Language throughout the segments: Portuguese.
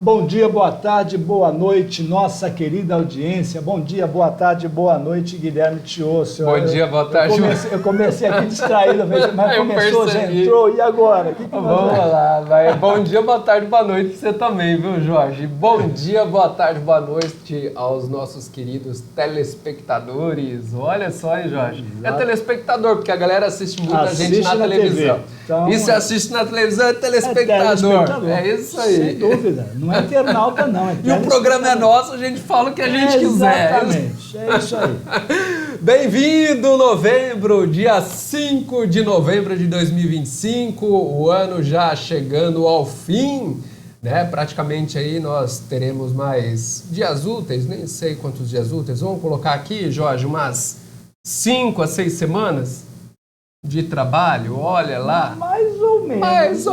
Bom dia, boa tarde, boa noite, nossa querida audiência. Bom dia, boa tarde, boa noite, Guilherme Tiôcio. Bom dia, boa tarde. Eu comecei aqui distraído, mas começou, já entrou, e agora? Vamos lá, vai. Bom dia, boa tarde, boa noite pra você também, viu, Jorge? Bom dia, boa tarde, boa noite aos nossos queridos telespectadores. Olha só, hein, Jorge? É telespectador, porque a galera assiste muita gente na televisão. Então, e se assiste na televisão é telespectador. É isso aí. Sem dúvida. Não é internauta, não. E o programa é nosso, a gente fala o que a gente quiser. Exatamente. É isso aí. Bem-vindo novembro, dia 5 de novembro de 2025, o ano já chegando ao fim, né? Praticamente aí nós teremos mais dias úteis, nem sei quantos dias úteis. Vamos colocar aqui, Jorge, umas 5 a 6 semanas de trabalho, olha lá. Mais ou menos. Mais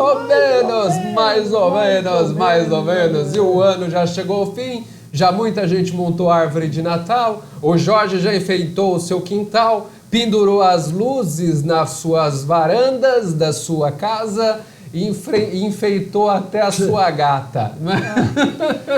ou menos. E o ano já chegou ao fim, já muita gente montou a árvore de Natal, o Jorge já enfeitou o seu quintal, pendurou as luzes nas suas varandas da sua casa e enfeitou até a sua gata.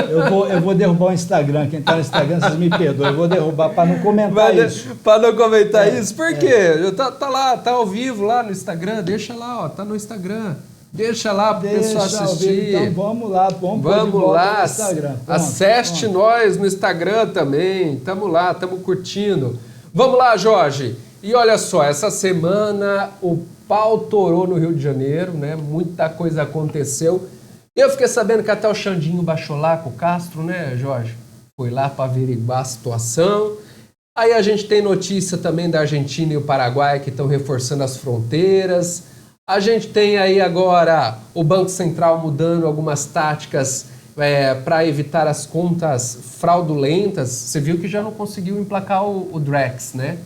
Eu vou derrubar o Instagram. Quem está no Instagram, vocês me perdoem. Eu vou derrubar para não comentar isso. Para não comentar isso? Por quê? Tá lá, tá ao vivo lá no Instagram. Deixa lá, ó, tá no Instagram. Deixa lá para o pessoal assistir. Então vamos lá, vamos lá. No Instagram. Acesse nós no Instagram também. Tamo lá, tamo curtindo. Vamos lá, Jorge. E olha só, essa semana o pau torou no Rio de Janeiro, né? Muita coisa aconteceu. Eu fiquei sabendo que até o Xandinho baixou lá com o Castro, né, Jorge? Foi lá para averiguar a situação. Aí a gente tem notícia também da Argentina e o Paraguai que estão reforçando as fronteiras. A gente tem aí agora o Banco Central mudando algumas táticas para evitar as contas fraudulentas. Você viu que já não conseguiu emplacar o Drex, né?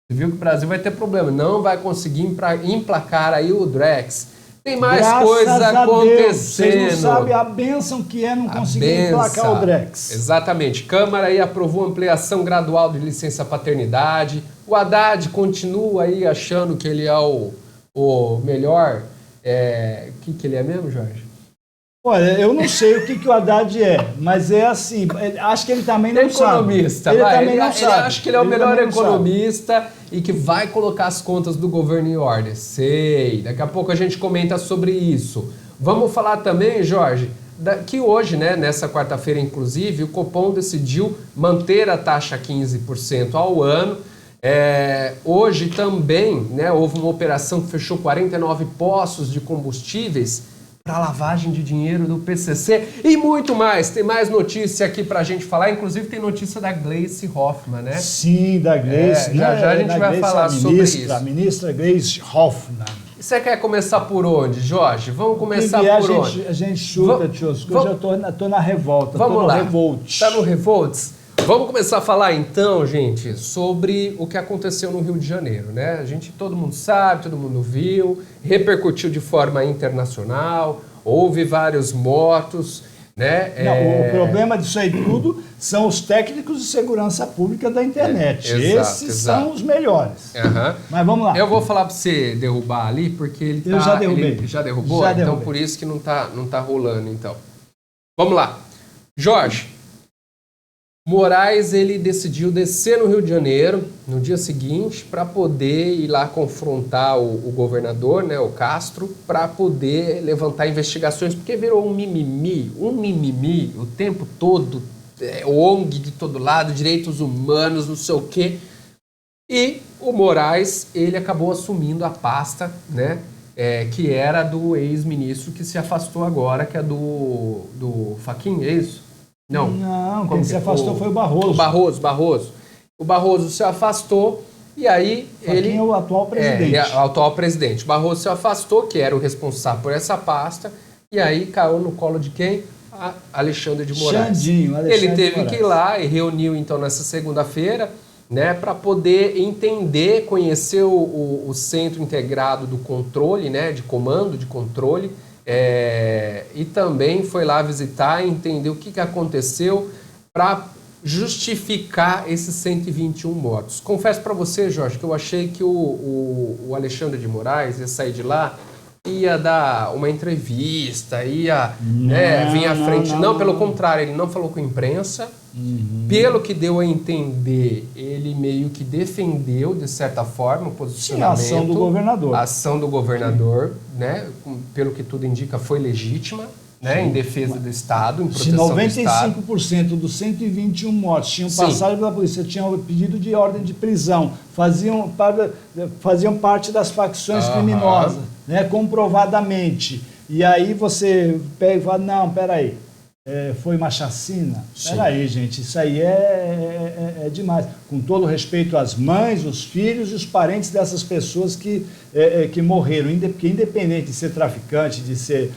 Você viu que o Brasil vai ter problema, não vai conseguir emplacar aí o Drex. Tem mais coisa acontecendo. Vocês não sabem a bênção que é não conseguir emplacar o Drex. Exatamente. Câmara aí aprovou ampliação gradual de licença paternidade. O Haddad continua aí achando que ele é o melhor. O que ele é mesmo, Jorge? Olha, eu não sei o que o Haddad é, mas é assim, acho que ele também não sabe. Economista, ele acha que ele é o melhor economista e que vai colocar as contas do governo em ordem. Sei, daqui a pouco a gente comenta sobre isso. Vamos falar também, Jorge, que hoje, né, nessa quarta-feira, inclusive, o Copom decidiu manter a taxa 15% ao ano. Hoje também, né, houve uma operação que fechou 49 postos de combustíveis para lavagem de dinheiro do PCC e muito mais. Tem mais notícia aqui para a gente falar, inclusive tem notícia da Gleice Hoffmann, né? Sim, da Gleice. Já a gente vai falar sobre isso. A ministra Gleice Hoffmann. Você quer começar por onde, Jorge? Vamos começar por onde? A gente chuta, Tiosco, eu já tô na revolta. Vamos lá. Revolt. Tá no Revolts? Vamos começar a falar então, gente, sobre o que aconteceu no Rio de Janeiro, né? Todo mundo sabe, todo mundo viu, repercutiu de forma internacional, houve vários mortos, né? Não, o problema disso aí tudo são os técnicos de segurança pública da internet. Esses são os melhores. Mas vamos lá. Eu vou falar para você derrubar ali, porque ele Eu já derrubei. Ele já derrubou? Então por isso que não tá rolando, então. Vamos lá. Jorge, Moraes, ele decidiu descer no Rio de Janeiro no dia seguinte para poder ir lá confrontar o governador, né, o Castro, para poder levantar investigações, porque virou um mimimi o tempo todo, ONG de todo lado, direitos humanos, não sei o quê. E o Moraes, ele acabou assumindo a pasta, né, que era do ex-ministro que se afastou agora, que é do Fachin, é isso? Não, quem se afastou foi o Barroso. O Barroso se afastou e aí ele... Quem é o atual presidente. O atual presidente. O Barroso se afastou, que era o responsável por essa pasta, e aí caiu no colo de quem? Alexandre de Moraes. Ele teve que ir lá e reuniu então nessa segunda-feira, né, para poder entender, conhecer o Centro Integrado do Controle, né, de Comando de Controle, e também foi lá visitar e entender o que aconteceu para justificar esses 121 mortos. Confesso para você, Jorge, que eu achei que o Alexandre de Moraes ia sair de lá ia dar uma entrevista, ia vir à frente. Não, pelo contrário, ele não falou com a imprensa. Pelo que deu a entender, ele meio que defendeu, de certa forma, o posicionamento. Sim, a ação do governador. A ação do governador, né? Pelo que tudo indica, foi legítima. Né, em defesa do Estado, em proteção do Estado. 95% dos 121 mortos tinham passado pela polícia, tinham pedido de ordem de prisão, faziam parte das facções criminosas, né, comprovadamente. E aí você pega e fala, não, peraí, foi uma chacina? Peraí, gente, isso aí é demais. Com todo respeito às mães, os filhos e os parentes dessas pessoas que morreram, porque independente de ser traficante, de ser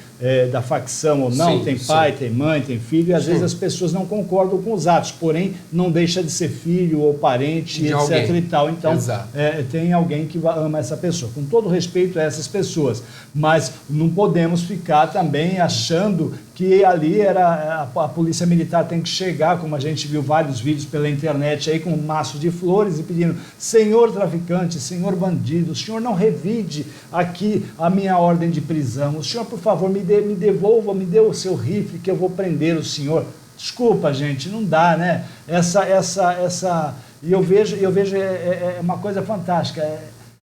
da facção ou não, tem pai, tem mãe, tem filho, e às vezes as pessoas não concordam com os atos, porém não deixa de ser filho ou parente, etc. alguém. E tal. Então, tem alguém que ama essa pessoa. Com todo respeito a essas pessoas, mas não podemos ficar também achando que ali a polícia militar tem que chegar, como a gente viu vários vídeos pela internet aí, com um maço de flores e pedindo, senhor traficante, senhor bandido, o senhor não revide aqui a minha ordem de prisão, o senhor, por favor, me devolva, me dê o seu rifle que eu vou prender o senhor. Desculpa, gente, não dá, né? E eu vejo uma coisa fantástica.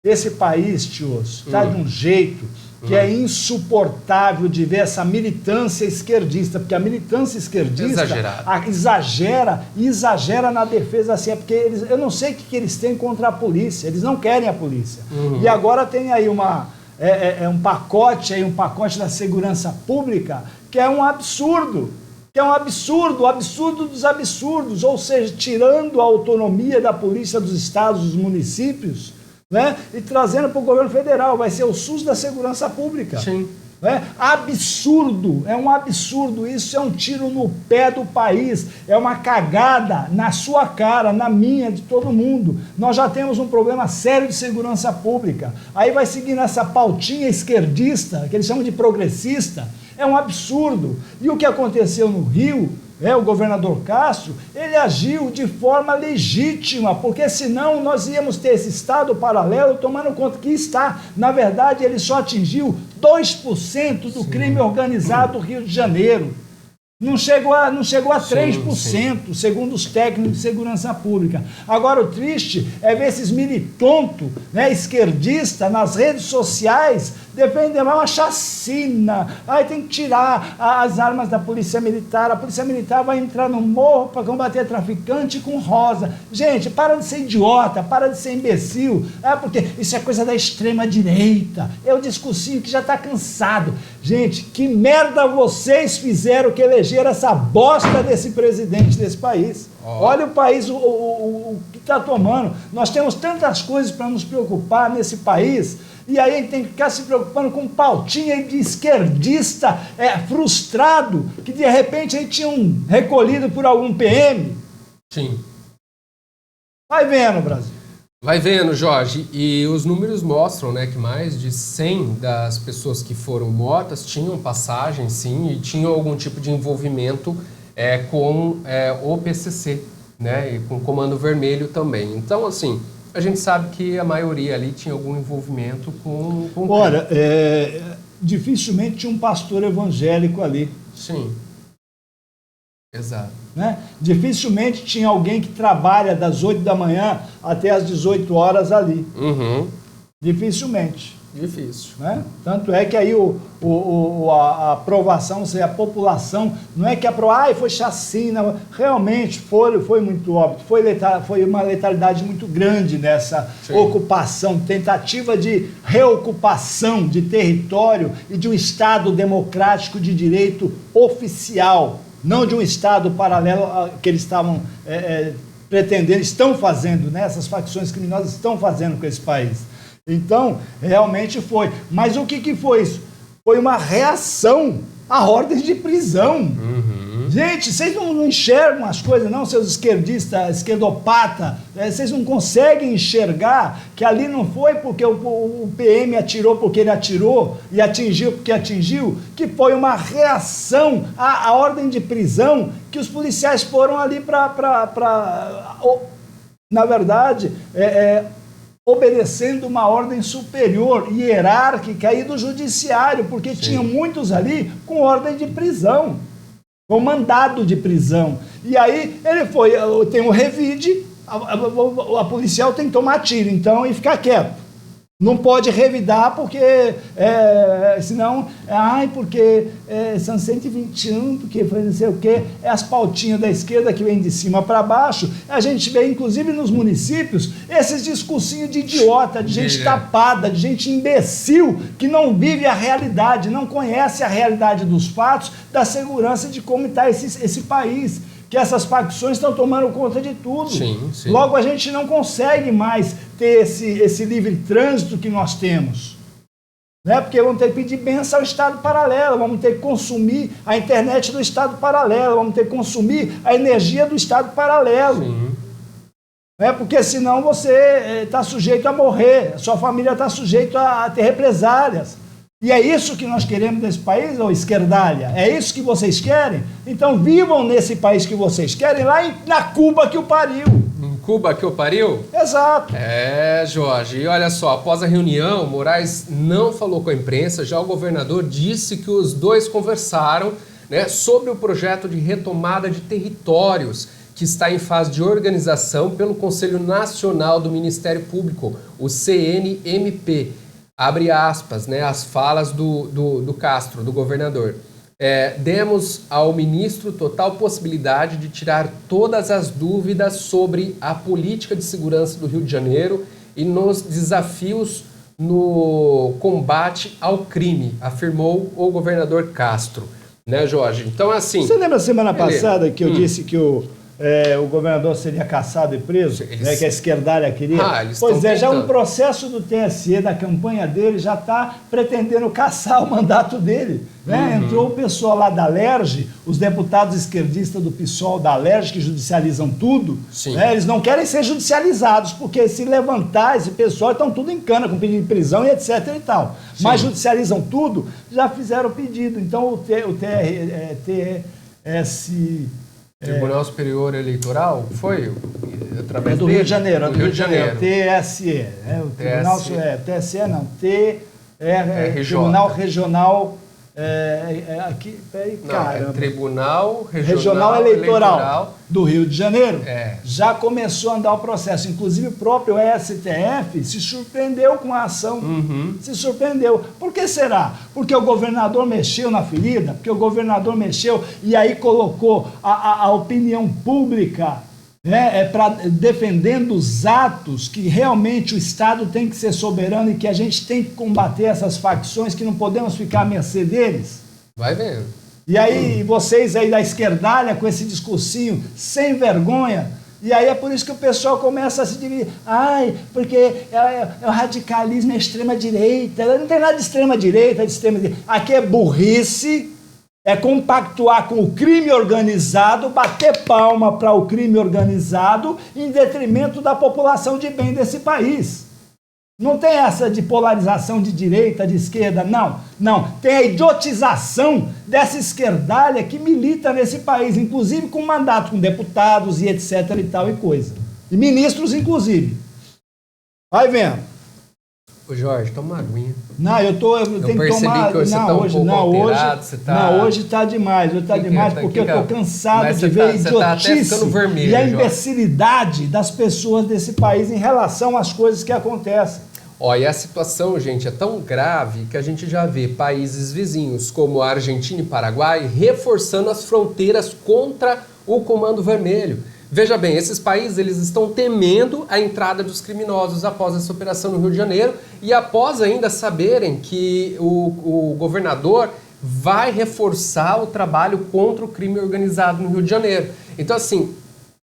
Esse país, tios, está de um jeito que é insuportável de ver essa militância esquerdista, porque a militância esquerdista exagera na defesa, assim, é porque eu não sei o que eles têm contra a polícia, eles não querem a polícia. E agora tem aí um pacote da segurança pública que é um absurdo. O absurdo dos absurdos, ou seja, tirando a autonomia da polícia dos estados, dos municípios, né, e trazendo para o governo federal, vai ser o SUS da segurança pública. Sim. Né? Absurdo, é um absurdo, isso é um tiro no pé do país, é uma cagada na sua cara, na minha, de todo mundo. Nós já temos um problema sério de segurança pública, aí vai seguir nessa pautinha esquerdista, que eles chamam de progressista, é um absurdo. E o que aconteceu no Rio, o governador Castro, ele agiu de forma legítima, porque senão nós íamos ter esse Estado paralelo tomando conta que está. Na verdade, ele só atingiu 2% do crime organizado do Rio de Janeiro. Não chegou a 3%, segundo os técnicos de segurança pública. Agora, o triste é ver esses militontos, né, esquerdistas nas redes sociais defendendo uma chacina. Aí tem que tirar as armas da polícia militar. A polícia militar vai entrar no morro para combater traficante com rosa. Gente, para de ser idiota, para de ser imbecil. Porque isso é coisa da extrema-direita. É o discursinho que já está cansado. Gente, que merda vocês fizeram que elegeram essa bosta desse presidente desse país? Olha o país, o que está tomando. Nós temos tantas coisas para nos preocupar nesse país, e aí a gente tem que ficar se preocupando com pautinha de esquerdista frustrado, que de repente aí tinha recolhido por algum PM. Sim. Vai vendo, Brasil. Vai vendo, Jorge, e os números mostram, né, que mais de 100 das pessoas que foram mortas tinham passagem, sim, e tinham algum tipo de envolvimento com o PCC, né, e com o Comando Vermelho também. Então, assim, a gente sabe que a maioria ali tinha algum envolvimento com Ora, dificilmente tinha um pastor evangélico ali. Sim. Exato. Né? Dificilmente tinha alguém que trabalha das 8 da manhã até as 18 horas ali. Dificilmente. Difícil. Né? Tanto é que aí a aprovação, ou seja, a população, não é que aprovou, foi chacina, realmente foi muito óbvio, foi uma letalidade muito grande nessa ocupação, tentativa de reocupação de território e de um Estado democrático de direito oficial, não de um Estado paralelo que eles estavam pretendendo, estão fazendo, né? Essas facções criminosas estão fazendo com esse país. Então, realmente foi. Mas o que foi isso? Foi uma reação à ordem de prisão. Gente, vocês não enxergam as coisas, não, seus esquerdistas, esquerdopata. Vocês não conseguem enxergar que ali não foi porque o PM atirou porque ele atirou e atingiu porque atingiu, que foi uma reação à ordem de prisão que os policiais foram ali para na verdade, obedecendo uma ordem superior, hierárquica e do judiciário, porque tinha muitos ali com ordem de prisão, com mandado de prisão. E aí ele foi, tem um revide, a policial tem que tomar tiro, então, e ficar quieto. Não pode revidar porque, senão, porque são 121, porque foi não sei o quê, é as pautinhas da esquerda que vem de cima para baixo. A gente vê, inclusive nos municípios, esses discursinhos de idiota, de gente tapada, de gente imbecil, que não vive a realidade, não conhece a realidade dos fatos, da segurança de como está esse país. Que essas facções estão tomando conta de tudo. Sim, sim. Logo, a gente não consegue mais ter esse livre trânsito que nós temos. Né? Porque vamos ter que pedir bênção ao Estado paralelo, vamos ter que consumir a internet do Estado paralelo, vamos ter que consumir a energia do Estado paralelo. Sim. Né? Porque senão você está sujeito a morrer, a sua família está sujeita a ter represálias. E é isso que nós queremos nesse país, ô esquerdalha? É isso que vocês querem? Então vivam nesse país que vocês querem, lá na Cuba que o pariu. Em Cuba que o pariu? Exato. Jorge, e olha só, após a reunião, Moraes não falou com a imprensa, já o governador disse que os dois conversaram, né, sobre o projeto de retomada de territórios, que está em fase de organização pelo Conselho Nacional do Ministério Público, o CNMP. Abre aspas, né, as falas do Castro, do governador. Demos ao ministro total possibilidade de tirar todas as dúvidas sobre a política de segurança do Rio de Janeiro e nos desafios no combate ao crime, afirmou o governador Castro. Né, Jorge? Então, assim... Você lembra semana passada que eu disse que o governador seria caçado e preso, né, que a esquerdalha queria? Pois é, já um processo do TSE, da campanha dele, já está pretendendo caçar o mandato dele. Né? Entrou o pessoal lá da LERJ, os deputados esquerdistas do PSOL da LERJ, que judicializam tudo, né? Eles não querem ser judicializados, porque se levantar esse pessoal, estão tudo em cana, com pedido de prisão e etc e tal. Sim. Mas judicializam tudo, já fizeram o pedido. Então o Tribunal Superior Eleitoral foi através do Rio de Janeiro, do Rio de Janeiro. TSE, o Tribunal TSE não, Tribunal Regional aqui, peraí, caramba. Tribunal Regional Eleitoral do Rio de Janeiro. Já começou a andar o processo, inclusive o próprio STF se surpreendeu com a ação. Se surpreendeu. Por que será? Porque o governador mexeu na ferida, porque o governador mexeu e aí colocou a opinião pública, né, defendendo os atos que realmente o Estado tem que ser soberano e que a gente tem que combater essas facções, que não podemos ficar à mercê deles. Vai vendo. E aí vocês aí da esquerdalha com esse discursinho sem vergonha, e aí é por isso que o pessoal começa a se dividir. Porque é o radicalismo, é extrema-direita. Não tem nada de extrema-direita, de extrema-direita. Aqui é burrice, é compactuar com o crime organizado, bater palma para o crime organizado em detrimento da população de bem desse país. Não tem essa de polarização de direita, de esquerda, não. Não, tem a idiotização dessa esquerdalha que milita nesse país, inclusive com mandato, com deputados e etc e tal e coisa. E ministros, inclusive. Vai vendo. Ô Jorge, toma uma aguinha. Não, eu tenho que tomar... Que hoje hoje está demais. Hoje está demais porque eu estou cansado de ver a idiotice vermelho, e a imbecilidade das pessoas desse país em relação às coisas que acontecem. E a situação, gente, é tão grave que a gente já vê países vizinhos como a Argentina e Paraguai reforçando as fronteiras contra o Comando Vermelho. Veja bem, esses países eles estão temendo a entrada dos criminosos após essa operação no Rio de Janeiro e após ainda saberem que o governador vai reforçar o trabalho contra o crime organizado no Rio de Janeiro. Então, assim,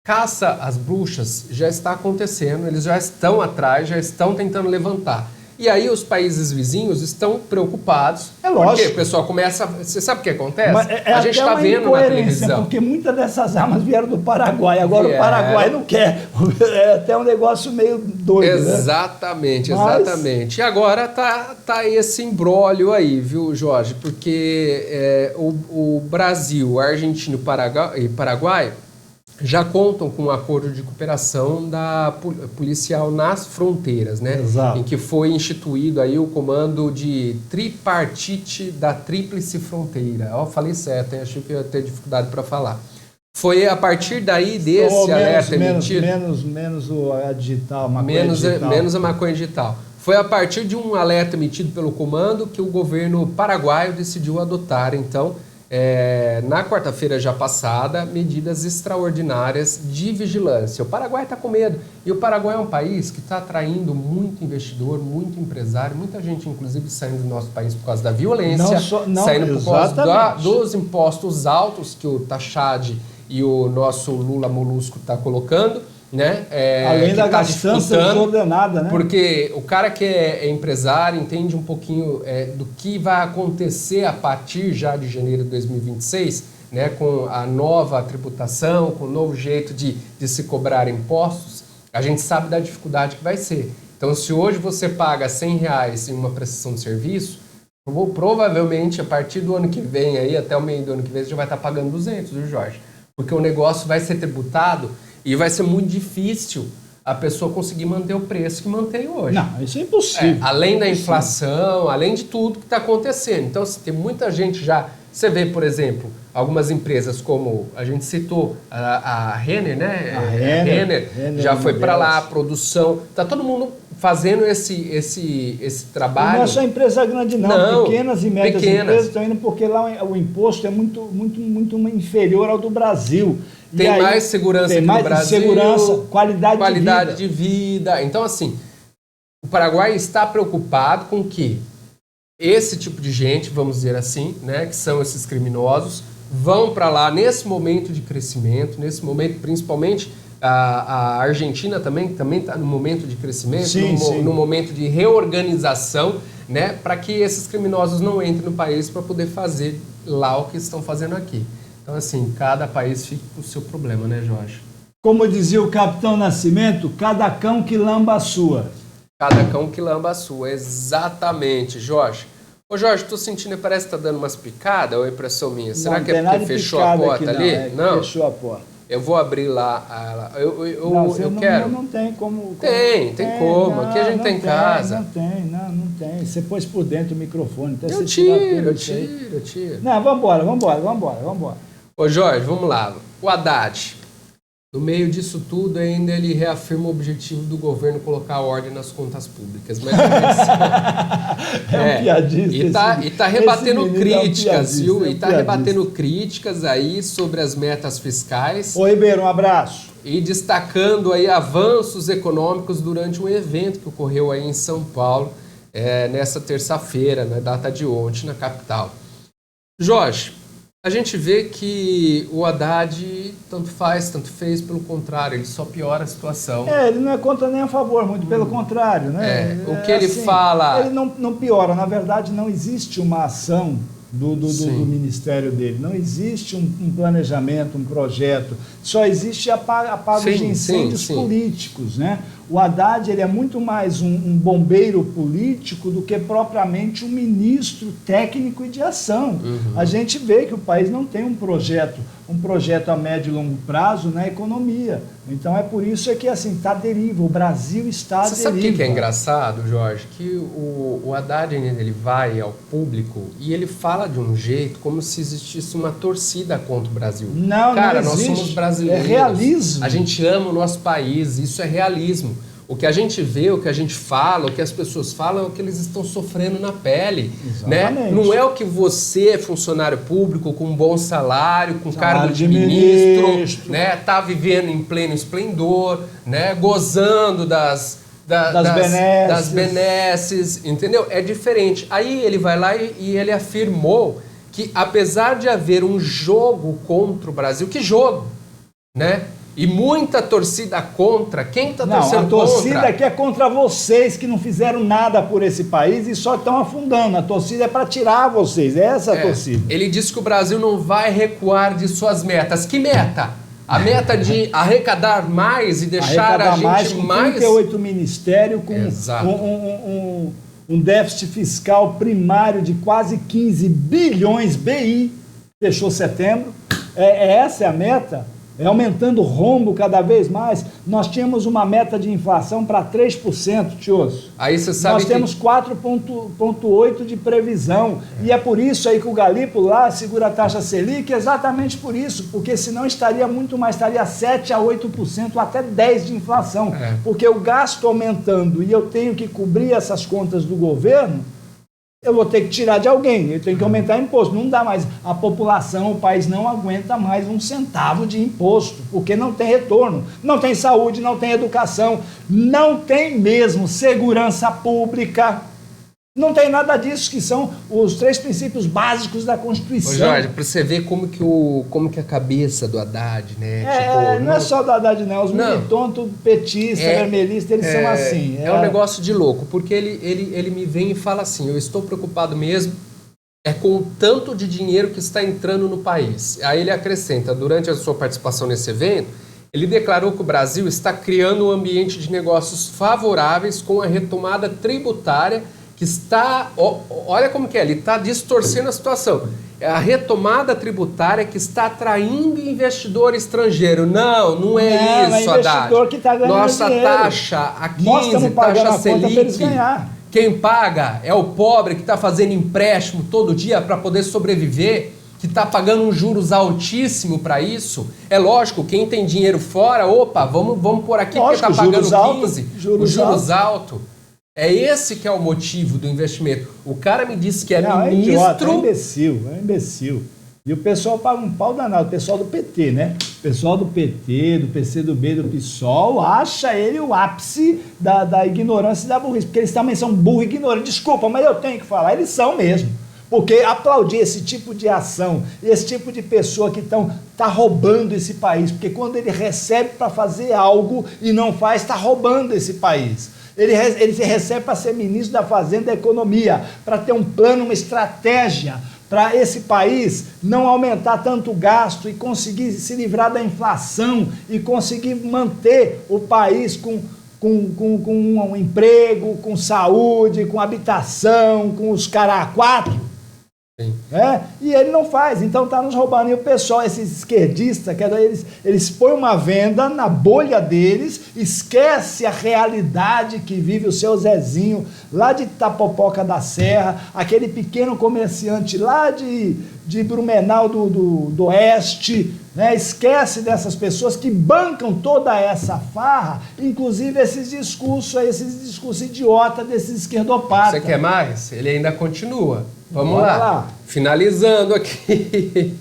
caça às bruxas já está acontecendo, eles já estão atrás, já estão tentando levantar. E aí os países vizinhos estão preocupados. É lógico. Porque o pessoal começa... Você sabe o que acontece? A gente está vendo na televisão. Porque muitas dessas armas vieram do Paraguai. Agora o Paraguai não quer. É até um negócio meio doido, exatamente, né? Exatamente. E agora tá esse imbróglio aí, viu, Jorge? Porque o Brasil, a Argentina e Paraguai já contam com um acordo de cooperação da policial nas fronteiras, né? Exato. Em que foi instituído aí o comando de tripartite da Tríplice Fronteira. Ó, falei certo, hein? Achei que eu ia ter dificuldade para falar. Foi a partir daí desse alerta emitido... Menos a digital, menos a maconha digital. Foi a partir de um alerta emitido pelo comando que o governo paraguaio decidiu adotar, então, na quarta-feira já passada, medidas extraordinárias de vigilância. O Paraguai está com medo. E o Paraguai é um país que está atraindo muito investidor, muito empresário, muita gente, inclusive, saindo do nosso país por causa da violência, saindo por causa dos impostos altos que o Taxade e o nosso Lula Molusco está colocando, né? Além da gastança desordenada, né? Porque o cara que é empresário entende um pouquinho do que vai acontecer a partir já de janeiro de 2026, né? Com a nova tributação, com o novo jeito de se cobrar impostos, a gente sabe da dificuldade que vai ser. Então, se hoje você paga R$100 em uma prestação de serviço, provavelmente a partir do ano que vem, aí, até o meio do ano que vem, você já vai estar pagando 200, viu, Jorge? Porque o negócio vai ser tributado e vai ser muito difícil a pessoa conseguir manter o preço que mantém hoje. Não, isso é impossível. Além da inflação, além de tudo que está acontecendo. Então, se tem muita gente já... Você vê, por exemplo, algumas empresas como a gente citou, a Renner, né? A Renner já foi para lá, a produção. Está todo mundo fazendo esse trabalho. Não é só empresa grande, não. Pequenas e médias empresas estão indo porque lá o imposto é muito inferior ao do Brasil. Tem mais segurança que no Brasil. Segurança, qualidade de vida. Então, assim, o Paraguai está preocupado com que esse tipo de gente, vamos dizer assim, né, que são esses criminosos, vão para lá nesse momento de crescimento, nesse momento, principalmente a Argentina também está no momento de crescimento, no momento de reorganização, né, para que esses criminosos não entrem no país para poder fazer lá o que estão fazendo aqui. Então, assim, cada país fica com o seu problema, né, Jorge? Como dizia o Capitão Nascimento, cada cão que lamba a sua. Cada cão que lamba a sua, exatamente, Jorge. Ô, Jorge, tô sentindo, parece que tá dando umas picadas, ou é impressão minha? Será que é porque fechou a porta ali? Não, fechou a porta. Eu vou abrir lá. Eu quero. Não tem como. Tem como. Não, aqui a gente tem casa. Não tem. Você pôs por dentro o microfone. Então eu tiro. Não, vambora. Ô, Jorge, vamos lá. O Haddad. No meio disso tudo, ainda ele reafirma o objetivo do governo colocar ordem nas contas públicas. Mas um piadista. E tá rebatendo críticas, viu? E tá rebatendo críticas aí sobre as metas fiscais. Ô, Ribeiro, um abraço. E destacando aí avanços econômicos durante um evento que ocorreu aí em São Paulo, nessa terça-feira, na data de ontem, na capital. Jorge, a gente vê que o Haddad tanto faz, tanto fez, pelo contrário, ele só piora a situação. Ele não é contra nem a favor, muito pelo contrário, né? O que ele fala... Ele não piora, na verdade não existe uma ação do ministério dele, não existe um planejamento, um projeto, só existe apago de incêndios políticos, né? O Haddad ele é muito mais um bombeiro político do que propriamente um ministro técnico e de ação. A gente vê que o país não tem um projeto a médio e longo prazo na economia. Então é por isso que assim está à deriva. O Brasil está à deriva. Você sabe o que é engraçado, Jorge? Que o Haddad ele vai ao público e ele fala de um jeito como se existisse uma torcida contra o Brasil. Não existe. Nós somos brasileiros. É realismo. A gente ama o nosso país, isso é realismo. O que a gente vê, o que a gente fala, o que as pessoas falam é o que eles estão sofrendo na pele. Né? Não é o que você é funcionário público, com um bom salário, com cargo de ministro, né? Tá vivendo em pleno esplendor, né? Gozando das benesses, entendeu? É diferente. Aí ele vai lá e ele afirmou que apesar de haver um jogo contra o Brasil, que jogo, né? E muita torcida contra. Quem está torcendo contra? A torcida aqui é contra vocês que não fizeram nada por esse país e só estão afundando. A torcida é para tirar vocês. É essa a torcida. Ele disse que o Brasil não vai recuar de suas metas. Que meta? A meta de arrecadar mais e deixar a gente mais... 38 ministérios, com um déficit fiscal primário de quase 15 bilhões BI. Fechou setembro. Essa é a meta. aumentando o rombo cada vez mais. Nós tínhamos uma meta de inflação para 3%, Tioso. Aí você sabe Nós temos 4,8% de previsão. E é por isso aí que o Galípolo lá segura a taxa Selic, exatamente por isso, porque senão estaria muito mais, estaria 7% a 8%, até 10% de inflação. Porque o gasto aumentando e eu tenho que cobrir essas contas do governo, eu vou ter que tirar de alguém, eu tenho que aumentar imposto. Não dá mais. A população, o país não aguenta mais um centavo de imposto, porque não tem retorno. Não tem saúde, não tem educação, não tem mesmo segurança pública. Não tem nada disso, que são os 3 princípios básicos da Constituição. Ô Jorge, para você ver como que a cabeça do Haddad, né? Não é só do Haddad, não. Os militontos, petistas, vermelhistas, eles são assim. É um negócio de louco, porque ele me vem e fala assim, eu estou preocupado mesmo com o tanto de dinheiro que está entrando no país. Aí ele acrescenta, durante a sua participação nesse evento, ele declarou que o Brasil está criando um ambiente de negócios favoráveis com a retomada tributária que está, olha como que é, ele está distorcendo a situação. É a retomada tributária que está atraindo investidor estrangeiro. Não é isso, Haddad. Que tá ganhando nossa dinheiro. Taxa a 15, taxa Selic, quem paga é o pobre que está fazendo empréstimo todo dia para poder sobreviver, que está pagando um juros altíssimo para isso. É lógico, quem tem dinheiro fora, vamos pôr aqui porque está pagando 15, juros altos. É esse que é o motivo do investimento. O cara me disse que ministro... É idiota, é imbecil. E o pessoal paga um pau danado, o pessoal do PT, né? O pessoal do PT, do PCdoB, do PSOL, acha ele o ápice da ignorância e da burrice, porque eles também são burros e ignorantes. Desculpa, mas eu tenho que falar, eles são mesmo. Porque aplaudir esse tipo de ação, esse tipo de pessoa que tá roubando esse país, porque quando ele recebe para fazer algo e não faz, está roubando esse país. Ele se recebe para ser ministro da Fazenda e da Economia, para ter um plano, uma estratégia para esse país não aumentar tanto o gasto e conseguir se livrar da inflação e conseguir manter o país com um emprego, com saúde, com habitação, com os caras a 4. E ele não faz, então está nos roubando. E o pessoal, esses esquerdistas, eles põem uma venda na bolha deles, esquece a realidade que vive o seu Zezinho, lá de Itapopoca da Serra, aquele pequeno comerciante lá de Blumenau do Oeste, né? Esquece dessas pessoas que bancam toda essa farra, inclusive esses discursos idiotas desses esquerdopatas. Você quer mais? Ele ainda continua. Vamos lá. Finalizando aqui.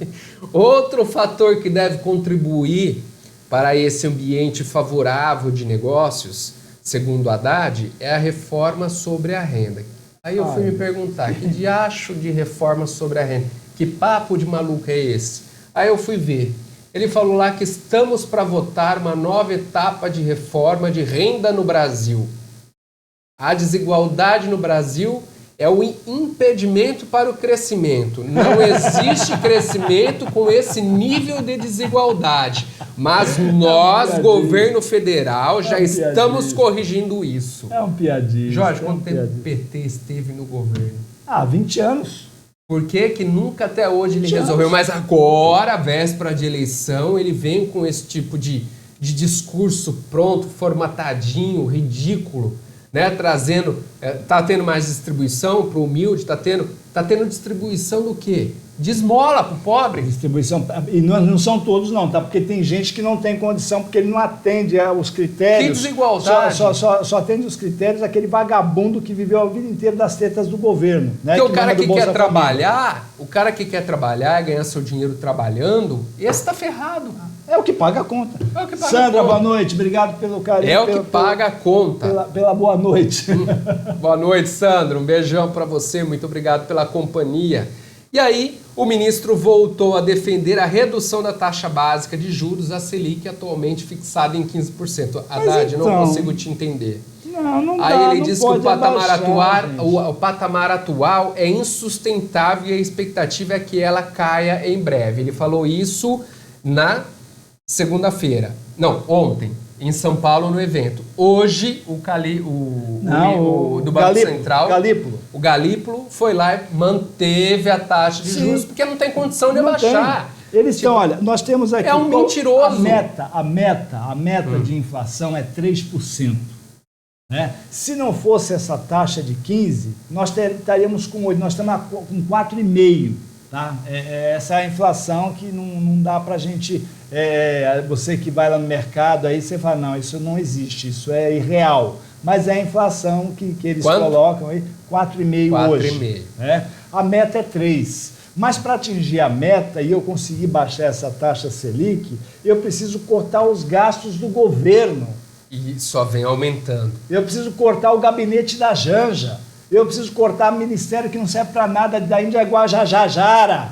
Outro fator que deve contribuir para esse ambiente favorável de negócios, segundo Haddad, é a reforma sobre a renda. Aí eu fui me perguntar, que diacho de reforma sobre a renda? Que papo de maluco é esse? Aí eu fui ver. Ele falou lá que estamos para votar uma nova etapa de reforma de renda no Brasil. A desigualdade no Brasil é o impedimento para o crescimento. Não existe crescimento com esse nível de desigualdade. Mas nós, governo federal, já estamos corrigindo isso. É um piadinho. Jorge, quanto tempo o PT esteve no governo? 20 anos. Por que nunca até hoje ele resolveu? Mas agora, véspera de eleição, ele vem com esse tipo de discurso pronto, formatadinho, ridículo, né? Trazendo, tá tendo mais distribuição para o humilde, tá tendo distribuição do quê? De esmola para o pobre. Distribuição, e não são todos não, tá? Porque tem gente que não tem condição, porque ele não atende aos critérios. Que desigualdade. Só atende os critérios aquele vagabundo que viveu a vida inteira das tetas do governo. Né? Porque o cara que quer trabalhar, ganhar seu dinheiro trabalhando, esse tá ferrado. É o que paga a conta. Sandra, boa noite. Obrigado pelo carinho. É o que paga a conta. Pela boa noite. Boa noite, Sandra. Um beijão para você. Muito obrigado pela companhia. E aí, o ministro voltou a defender a redução da taxa básica de juros, a Selic, atualmente fixada em 15%. Haddad, então, não consigo te entender. Não dá, aí ele diz que o patamar atual é insustentável e a expectativa é que ela caia em breve. Ele falou isso na segunda-feira. Não, ontem, em São Paulo, no evento. Hoje, o do Banco Central, o Galípolo, foi lá e manteve a taxa de juros, porque não tem condição de baixar. Eles estão, olha, nós temos aqui... É um mentiroso. A meta de inflação é 3%. Né? Se não fosse essa taxa de 15%, nós estaríamos com 8%, nós estamos com 4,5%. Tá? Essa é a inflação que não dá para a gente... você que vai lá no mercado, aí você fala, não, isso não existe, isso é irreal. Mas é a inflação que eles colocam aí, 4,5% hoje. Né? A meta é 3%. Mas para atingir a meta e eu conseguir baixar essa taxa Selic, eu preciso cortar os gastos do governo. E só vem aumentando. Eu preciso cortar o gabinete da Janja. Eu preciso cortar o ministério que não serve para nada da Índia Guajajara,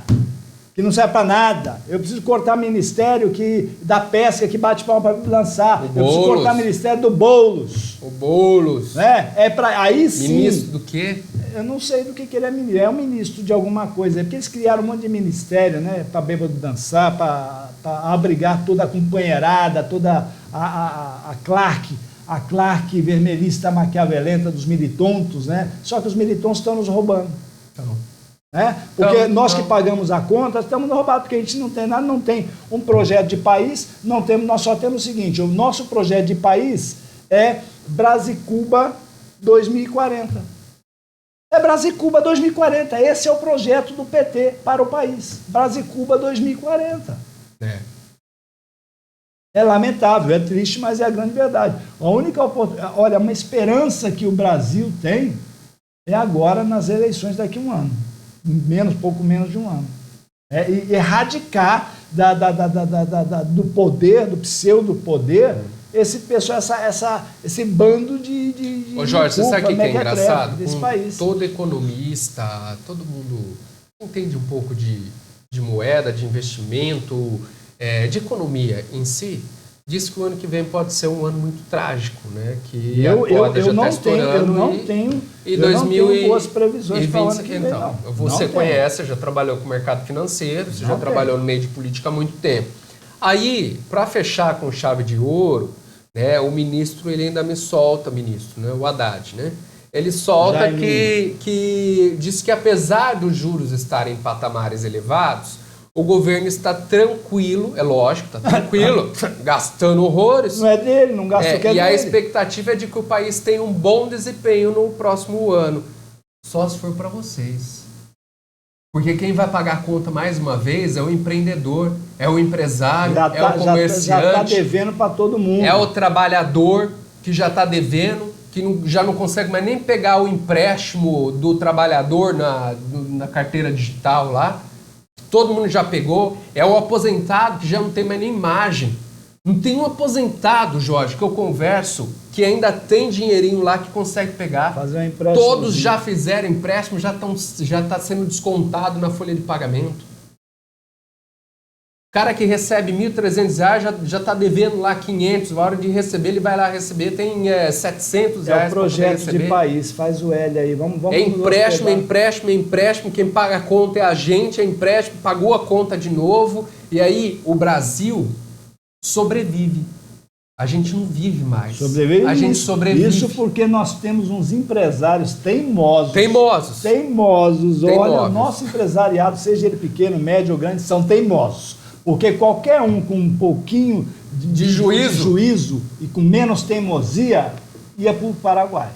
que não serve para nada. Eu preciso cortar o ministério da pesca que bate palma para lançar. Eu preciso cortar o ministério do Boulos. O Boulos. Né? Aí sim. Ministro do quê? Eu não sei do que ele é ministro. É um ministro de alguma coisa. É porque eles criaram um monte de ministério, né? Para bêbado dançar, para abrigar toda a companheirada, toda a Clark vermelhista maquiavelenta dos militontos, né? Só que os militontos estão nos roubando. Né? Porque nós que pagamos a conta estamos roubados, porque a gente não tem nada, não tem um projeto de país, nós só temos o seguinte: o nosso projeto de país é Brasicuba 2040. É Brasicuba 2040, esse é o projeto do PT para o país. Brasicuba 2040. É lamentável, é triste, mas é a grande verdade. A única olha, uma esperança que o Brasil tem é agora nas eleições daqui a um ano. Pouco menos de um ano. E erradicar do poder, do pseudo-poder, esse bando de Ô Jorge, você sabe o que é engraçado? Desse país. Todo economista, todo mundo entende um pouco de moeda, de investimento, de economia em si, diz que o ano que vem pode ser um ano muito trágico, né? Que a corda já está estourando. Eu não tenho boas previsões para o ano que vem, então, não. Você conhece, já trabalhou com o mercado financeiro, você já trabalhou no meio de política há muito tempo. Aí, para fechar com chave de ouro, né, o ministro, ele ainda me solta, né, o Haddad, né? Ele solta que diz que apesar dos juros estarem em patamares elevados, o governo está tranquilo, é lógico, está tranquilo, gastando horrores. Não é dele, não gasta o que é dele. E a expectativa é de que o país tenha um bom desempenho no próximo ano. Só se for para vocês. Porque quem vai pagar a conta mais uma vez é o empreendedor, é o empresário, é o comerciante. Já está devendo para todo mundo. É o trabalhador que já está devendo, que já não consegue mais nem pegar o empréstimo do trabalhador na carteira digital lá. Todo mundo já pegou. É o aposentado que já não tem mais nem margem. Não tem um aposentado, Jorge, que eu converso, que ainda tem dinheirinho lá que consegue pegar. Fazer um empréstimo. Todos já fizeram empréstimo, já está sendo descontado na folha de pagamento. O cara que recebe R$1.300 já está devendo lá 500, na hora de receber ele vai lá receber, tem R$700. É o projeto de país, faz o L aí, vamos é empréstimo, quem paga a conta é a gente, é empréstimo, pagou a conta de novo, e aí o Brasil sobrevive. A gente não vive mais. A gente sobrevive. Isso porque nós temos uns empresários teimosos. Teimosos. Olha, o nosso empresariado, seja ele pequeno, médio ou grande, são teimosos. Porque qualquer um com um pouquinho de juízo e com menos teimosia ia para o Paraguai.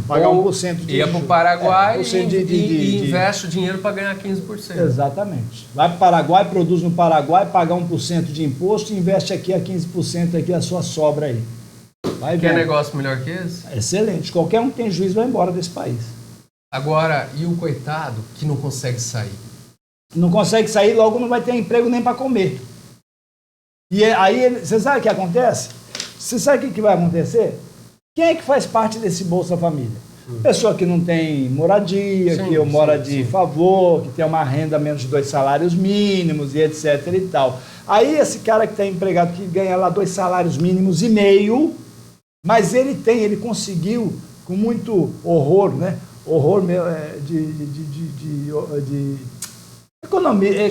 Pagar 1% de ia para o Paraguai e investe o dinheiro para ganhar 15%. Exatamente. Vai para o Paraguai, produz no Paraguai, paga 1% de imposto e investe aqui a 15% aqui a sua sobra aí. Quer negócio melhor que esse? Excelente. Qualquer um que tem juízo vai embora desse país. Agora, e o coitado que não consegue sair? Não consegue sair, logo não vai ter emprego nem para comer. E aí, você sabe o que acontece? Você sabe o que vai acontecer? Quem é que faz parte desse Bolsa Família? Pessoa que não tem moradia, que mora de favor, que tem uma renda menos de 2 salários mínimos e etc e tal. Aí esse cara que está empregado, que ganha lá 2 salários mínimos e meio, mas ele conseguiu, com muito horror, né? Horror de economia,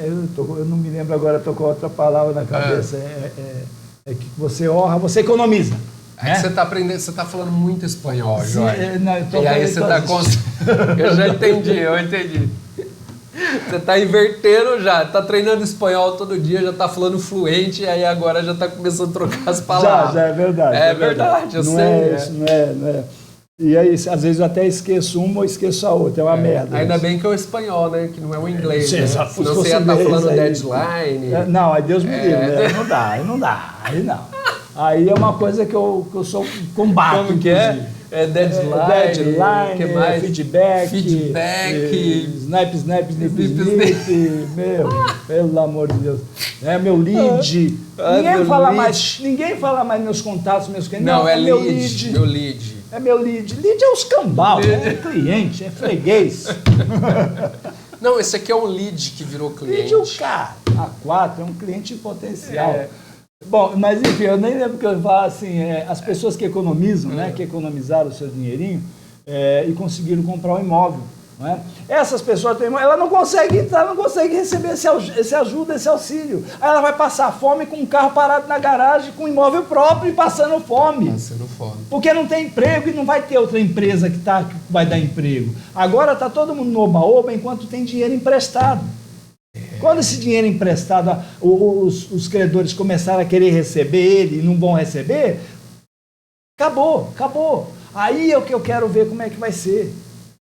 eu não me lembro agora, estou com outra palavra na cabeça, é que você honra, você economiza. É que você está aprendendo, você está falando muito espanhol, Jorge. E aí você está... Eu já entendi, Você tá invertendo já, tá treinando espanhol todo dia, já tá falando fluente, e aí agora já tá começando a trocar as palavras. Já é verdade. É verdade, eu não sei. É isso, não é. E aí, às vezes eu até esqueço uma ou esqueço a outra, é uma merda. Ainda isso. bem que é o espanhol, né? Que não é o inglês, né? Exato. Senão você ia estar falando deadline. Não, aí Deus me livre, né? Não dá, aí não. Aí é uma coisa que eu sou combato. Como que é? É deadline, que mais? feedback, snip, meu, pelo amor de Deus. É meu lead. Ninguém fala mais meus contatos, meus clientes. Não, é meu lead. Meu lead. É meu lead. Lead é os cambal, é cliente, é freguês. Não, esse aqui é um lead que virou cliente. Lead é o cara. A4 é um cliente em potencial. Bom, mas enfim, eu nem lembro que eu falo assim, as pessoas que economizam, né, que economizaram o seu dinheirinho e conseguiram comprar um imóvel. Não é? Essas pessoas têm imóvel, ela não consegue entrar, não consegue receber esse ajuda, esse auxílio. Aí ela vai passar fome com um carro parado na garagem, com um imóvel próprio e passando fome. Passando fome. Porque não tem emprego e não vai ter outra empresa que vai dar emprego. Agora está todo mundo no oba-oba enquanto tem dinheiro emprestado. Quando esse dinheiro emprestado, os credores começaram a querer receber ele e não vão receber, acabou. Aí é o que eu quero ver como é que vai ser.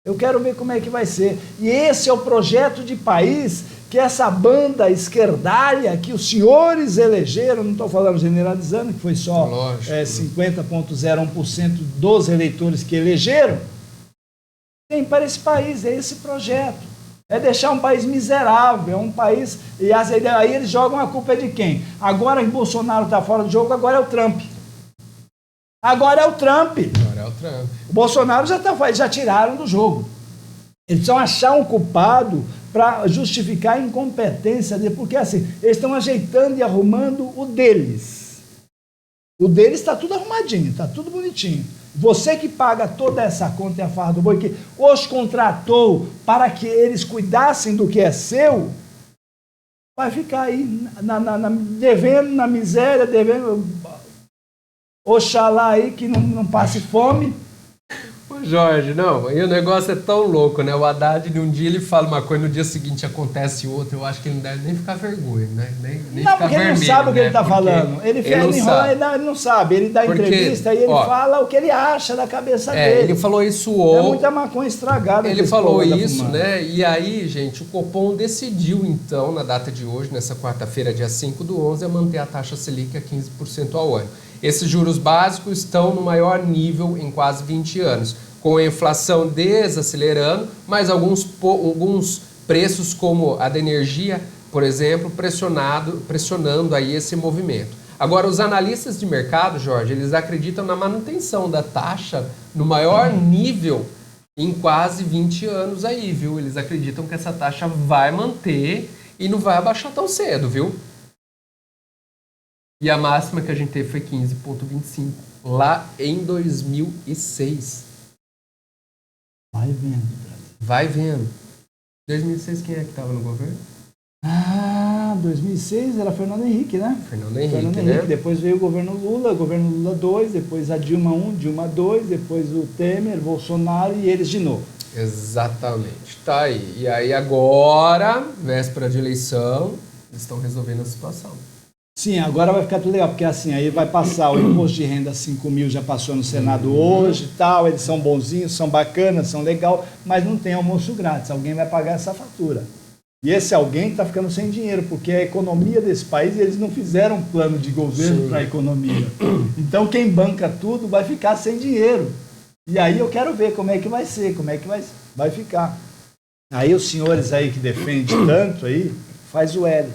Eu quero ver como é que vai ser. E esse é o projeto de país que essa banda esquerdalha que os senhores elegeram, não estou falando generalizando, que foi só 50,01% dos eleitores que elegeram, tem para esse país, é esse projeto. É deixar um país miserável, é um país... E aí eles jogam a culpa de quem? Agora que Bolsonaro está fora do jogo, agora é o Trump. O Bolsonaro já tiraram do jogo. Eles precisam achar um culpado para justificar a incompetência dele, porque assim, eles estão ajeitando e arrumando o deles. O deles está tudo arrumadinho, está tudo bonitinho. Você que paga toda essa conta e a farra do boi, que os contratou para que eles cuidassem do que é seu, vai ficar aí devendo na miséria, devendo. Oxalá aí que não passe fome. Jorge, não, e o negócio é tão louco, né? O Haddad, de um dia ele fala uma coisa, no dia seguinte acontece outra. Eu acho que ele não deve nem ficar vergonha, né? Nem não, ficar porque vermelho, ele não sabe o que né? ele está falando. Ele não sabe. Ele dá entrevista e ele fala o que ele acha da cabeça dele. Ele falou isso ontem. É muita maconha estragada. Ele falou isso, né? E aí, gente, o Copom decidiu, então, na data de hoje, nessa quarta-feira, dia 5/11, a manter a taxa Selic a 15% ao ano. Esses juros básicos estão no maior nível em quase 20 anos, com a inflação desacelerando, mas alguns preços, como a da energia, por exemplo, pressionando aí esse movimento. Agora, os analistas de mercado, Jorge, eles acreditam na manutenção da taxa no maior nível em quase 20 anos aí, viu? Eles acreditam que essa taxa vai manter e não vai abaixar tão cedo, viu? E a máxima que a gente teve foi 15,25, lá em 2006. Vai vendo, Brasil. Vai vendo. 2006 quem é que estava no governo? 2006 era Fernando Henrique, né? Fernando Henrique, né? Depois veio o governo Lula 2, depois a Dilma 1, Dilma 2, depois o Temer, Bolsonaro e eles de novo. Exatamente. Tá aí. E aí agora, véspera de eleição, eles estão resolvendo a situação. Sim, agora vai ficar tudo legal, porque assim, aí vai passar o imposto de renda 5 mil, já passou no Senado hoje e tal, eles são bonzinhos, são bacanas, são legal, mas não tem almoço grátis, alguém vai pagar essa fatura. E esse alguém está ficando sem dinheiro, porque a economia desse país, eles não fizeram um plano de governo para a economia. Então quem banca tudo vai ficar sem dinheiro. E aí eu quero ver como é que vai ser, como é que vai ficar. Aí os senhores aí que defendem tanto aí, faz o L.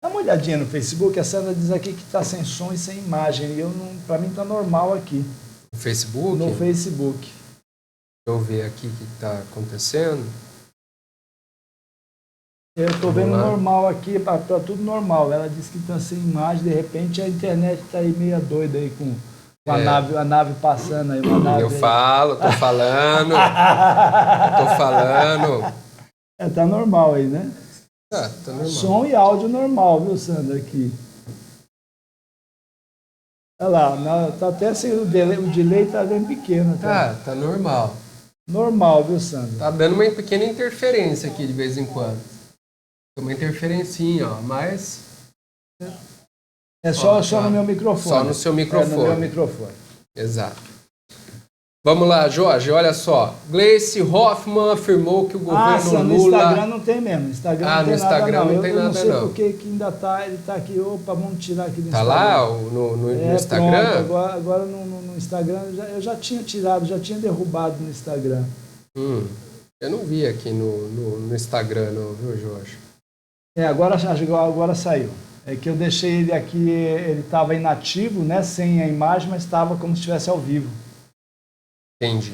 Dá uma olhadinha no Facebook, a Sandra diz aqui que está sem som e sem imagem. E para mim está normal aqui. No Facebook? No Facebook. Deixa eu ver aqui o que está acontecendo. Eu estou vendo normal aqui, está tudo normal. Ela disse que está sem imagem, de repente a internet está aí meio doida aí com a nave passando aí. Tô falando. Tá normal aí, né? Tá normal. Som e áudio normal, viu, Sandra, aqui. Olha lá, tá até sem o delay tá bem pequeno. Tá normal. Normal, viu, Sandro? Tá dando uma pequena interferência aqui de vez em quando. Tem uma interferencinha, ó, mas... É só no meu microfone. Só no seu microfone. É no meu microfone. Exato. Vamos lá, Jorge, olha só. Gleice Hoffmann afirmou que o governo no Lula... Instagram não tem mesmo. Instagram não no tem Instagram nada, não tem eu nada, não sei não. por que ainda tá, ele tá aqui. Opa, vamos tirar aqui do Tá Instagram. lá no Instagram? Pronto, agora no Instagram eu já tinha tirado, já tinha derrubado no Instagram. Eu não vi aqui no Instagram, não, viu, Jorge? Agora saiu. É que eu deixei ele aqui, ele estava inativo, né, sem a imagem, mas estava como se estivesse ao vivo. Entendi.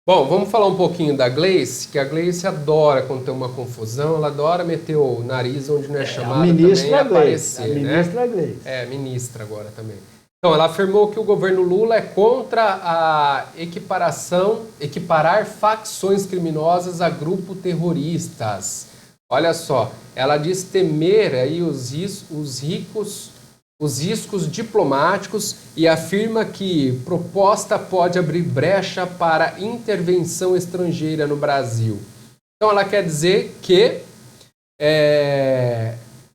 Bom, vamos falar um pouquinho da Gleice, que a Gleice adora quando tem uma confusão, ela adora meter o nariz onde não é chamada também e aparecer, né? Ministra Gleice. É, ministra agora também. Então, ela afirmou que o governo Lula é contra a equiparar facções criminosas a grupos terroristas. Olha só, ela diz temer aí os riscos diplomáticos e afirma que proposta pode abrir brecha para intervenção estrangeira no Brasil. Então ela quer dizer que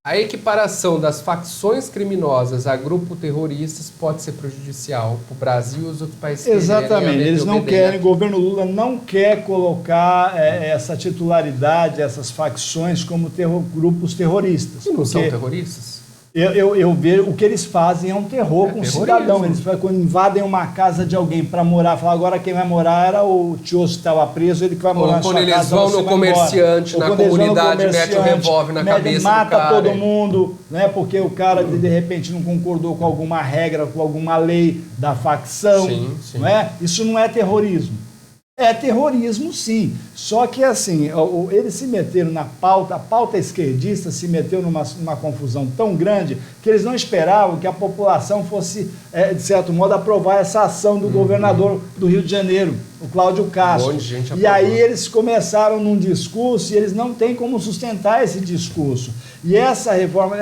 a equiparação das facções criminosas a grupos terroristas pode ser prejudicial para o Brasil e os outros países. Exatamente, eles não querem, o governo Lula não quer colocar essa titularidade, essas facções como grupos terroristas. E não são terroristas? Eu vejo o que eles fazem é um terror com o cidadão. Eles quando invadem uma casa de alguém para morar, falam agora quem vai morar era o tioso que estava preso, ele que vai morar na sua casa. Quando eles vão no comerciante, na comunidade, mete o revólver na cabeça do cara. Mata todo mundo, né? Porque o cara de repente não concordou com alguma regra, com alguma lei da facção. Sim. Não é? Isso não é terrorismo. É terrorismo, sim. Só que, assim, eles se meteram na pauta, a pauta esquerdista se meteu numa confusão tão grande que eles não esperavam que a população fosse, de certo modo, aprovar essa ação do governador do Rio de Janeiro, o Cláudio Castro. E aí eles começaram num discurso e eles não têm como sustentar esse discurso. E essa reforma,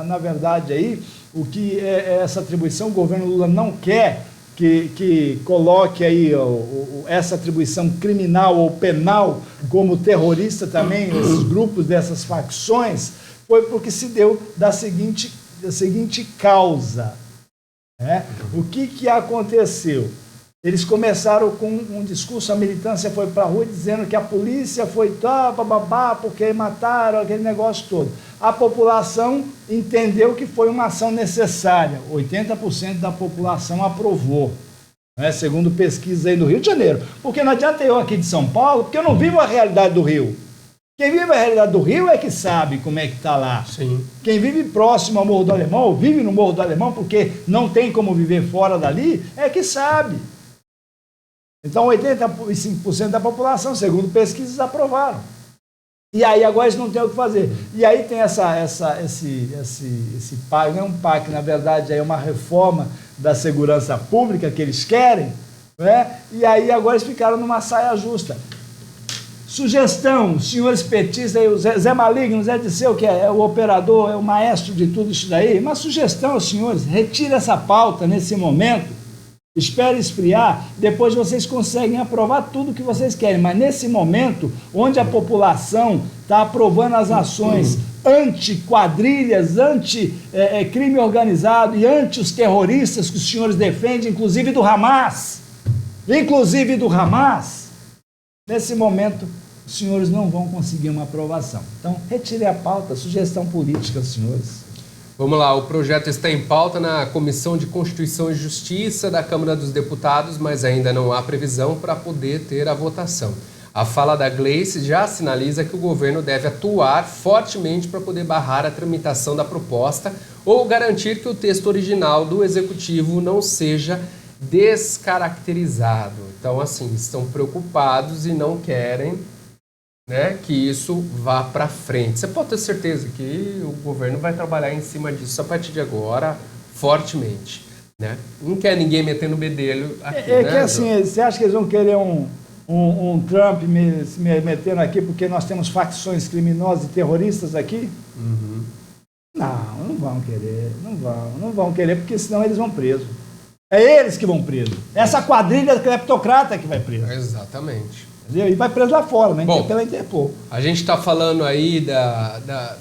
na verdade, aí, o que é essa atribuição, o governo Lula não quer que coloque aí essa atribuição criminal ou penal como terrorista também, esses grupos dessas facções, foi porque se deu da seguinte causa. Né? O que aconteceu? Eles começaram com um discurso, a militância foi para a rua dizendo que a polícia foi bababá, porque mataram aquele negócio todo. A população entendeu que foi uma ação necessária. 80% da população aprovou, né? Segundo pesquisa aí do Rio de Janeiro. Porque não adianta eu aqui de São Paulo, porque eu não vivo a realidade do Rio. Quem vive a realidade do Rio é que sabe como é que está lá. Sim. Quem vive próximo ao Morro do Alemão, ou vive no Morro do Alemão, porque não tem como viver fora dali, é que sabe. Então, 85% da população, segundo pesquisas, aprovaram. E aí, agora eles não têm o que fazer. E aí tem esse PAC, não é um PAC, na verdade, é uma reforma da segurança pública que eles querem, né? E aí, agora eles ficaram numa saia justa. Sugestão, senhores petistas, o Zé Maligno, Zé Disseu, que é o operador, é o maestro de tudo isso daí, uma sugestão, senhores, retire essa pauta nesse momento, espere esfriar, depois vocês conseguem aprovar tudo que vocês querem, mas nesse momento, onde a população está aprovando as ações anti-quadrilhas, anti-crime organizado e anti os terroristas que os senhores defendem, inclusive do Hamas, nesse momento, os senhores não vão conseguir uma aprovação. Então, retire a pauta, sugestão política, senhores. Vamos lá, o projeto está em pauta na Comissão de Constituição e Justiça da Câmara dos Deputados, mas ainda não há previsão para poder ter a votação. A fala da Gleice já sinaliza que o governo deve atuar fortemente para poder barrar a tramitação da proposta ou garantir que o texto original do Executivo não seja descaracterizado. Então, assim, estão preocupados e não querem, né, que isso vá para frente. Você pode ter certeza que o governo vai trabalhar em cima disso a partir de agora, fortemente. Né? Não quer ninguém metendo bedelho aqui, né? Que assim, você acha que eles vão querer um Trump se metendo aqui porque nós temos facções criminosas e terroristas aqui? Não vão querer, não vão querer, porque senão eles vão presos. É eles que vão presos. Essa quadrilha cleptocrata que vai preso. Exatamente. Entendeu? E vai preso lá fora, né? Bom, Pela Interpol. A gente está falando aí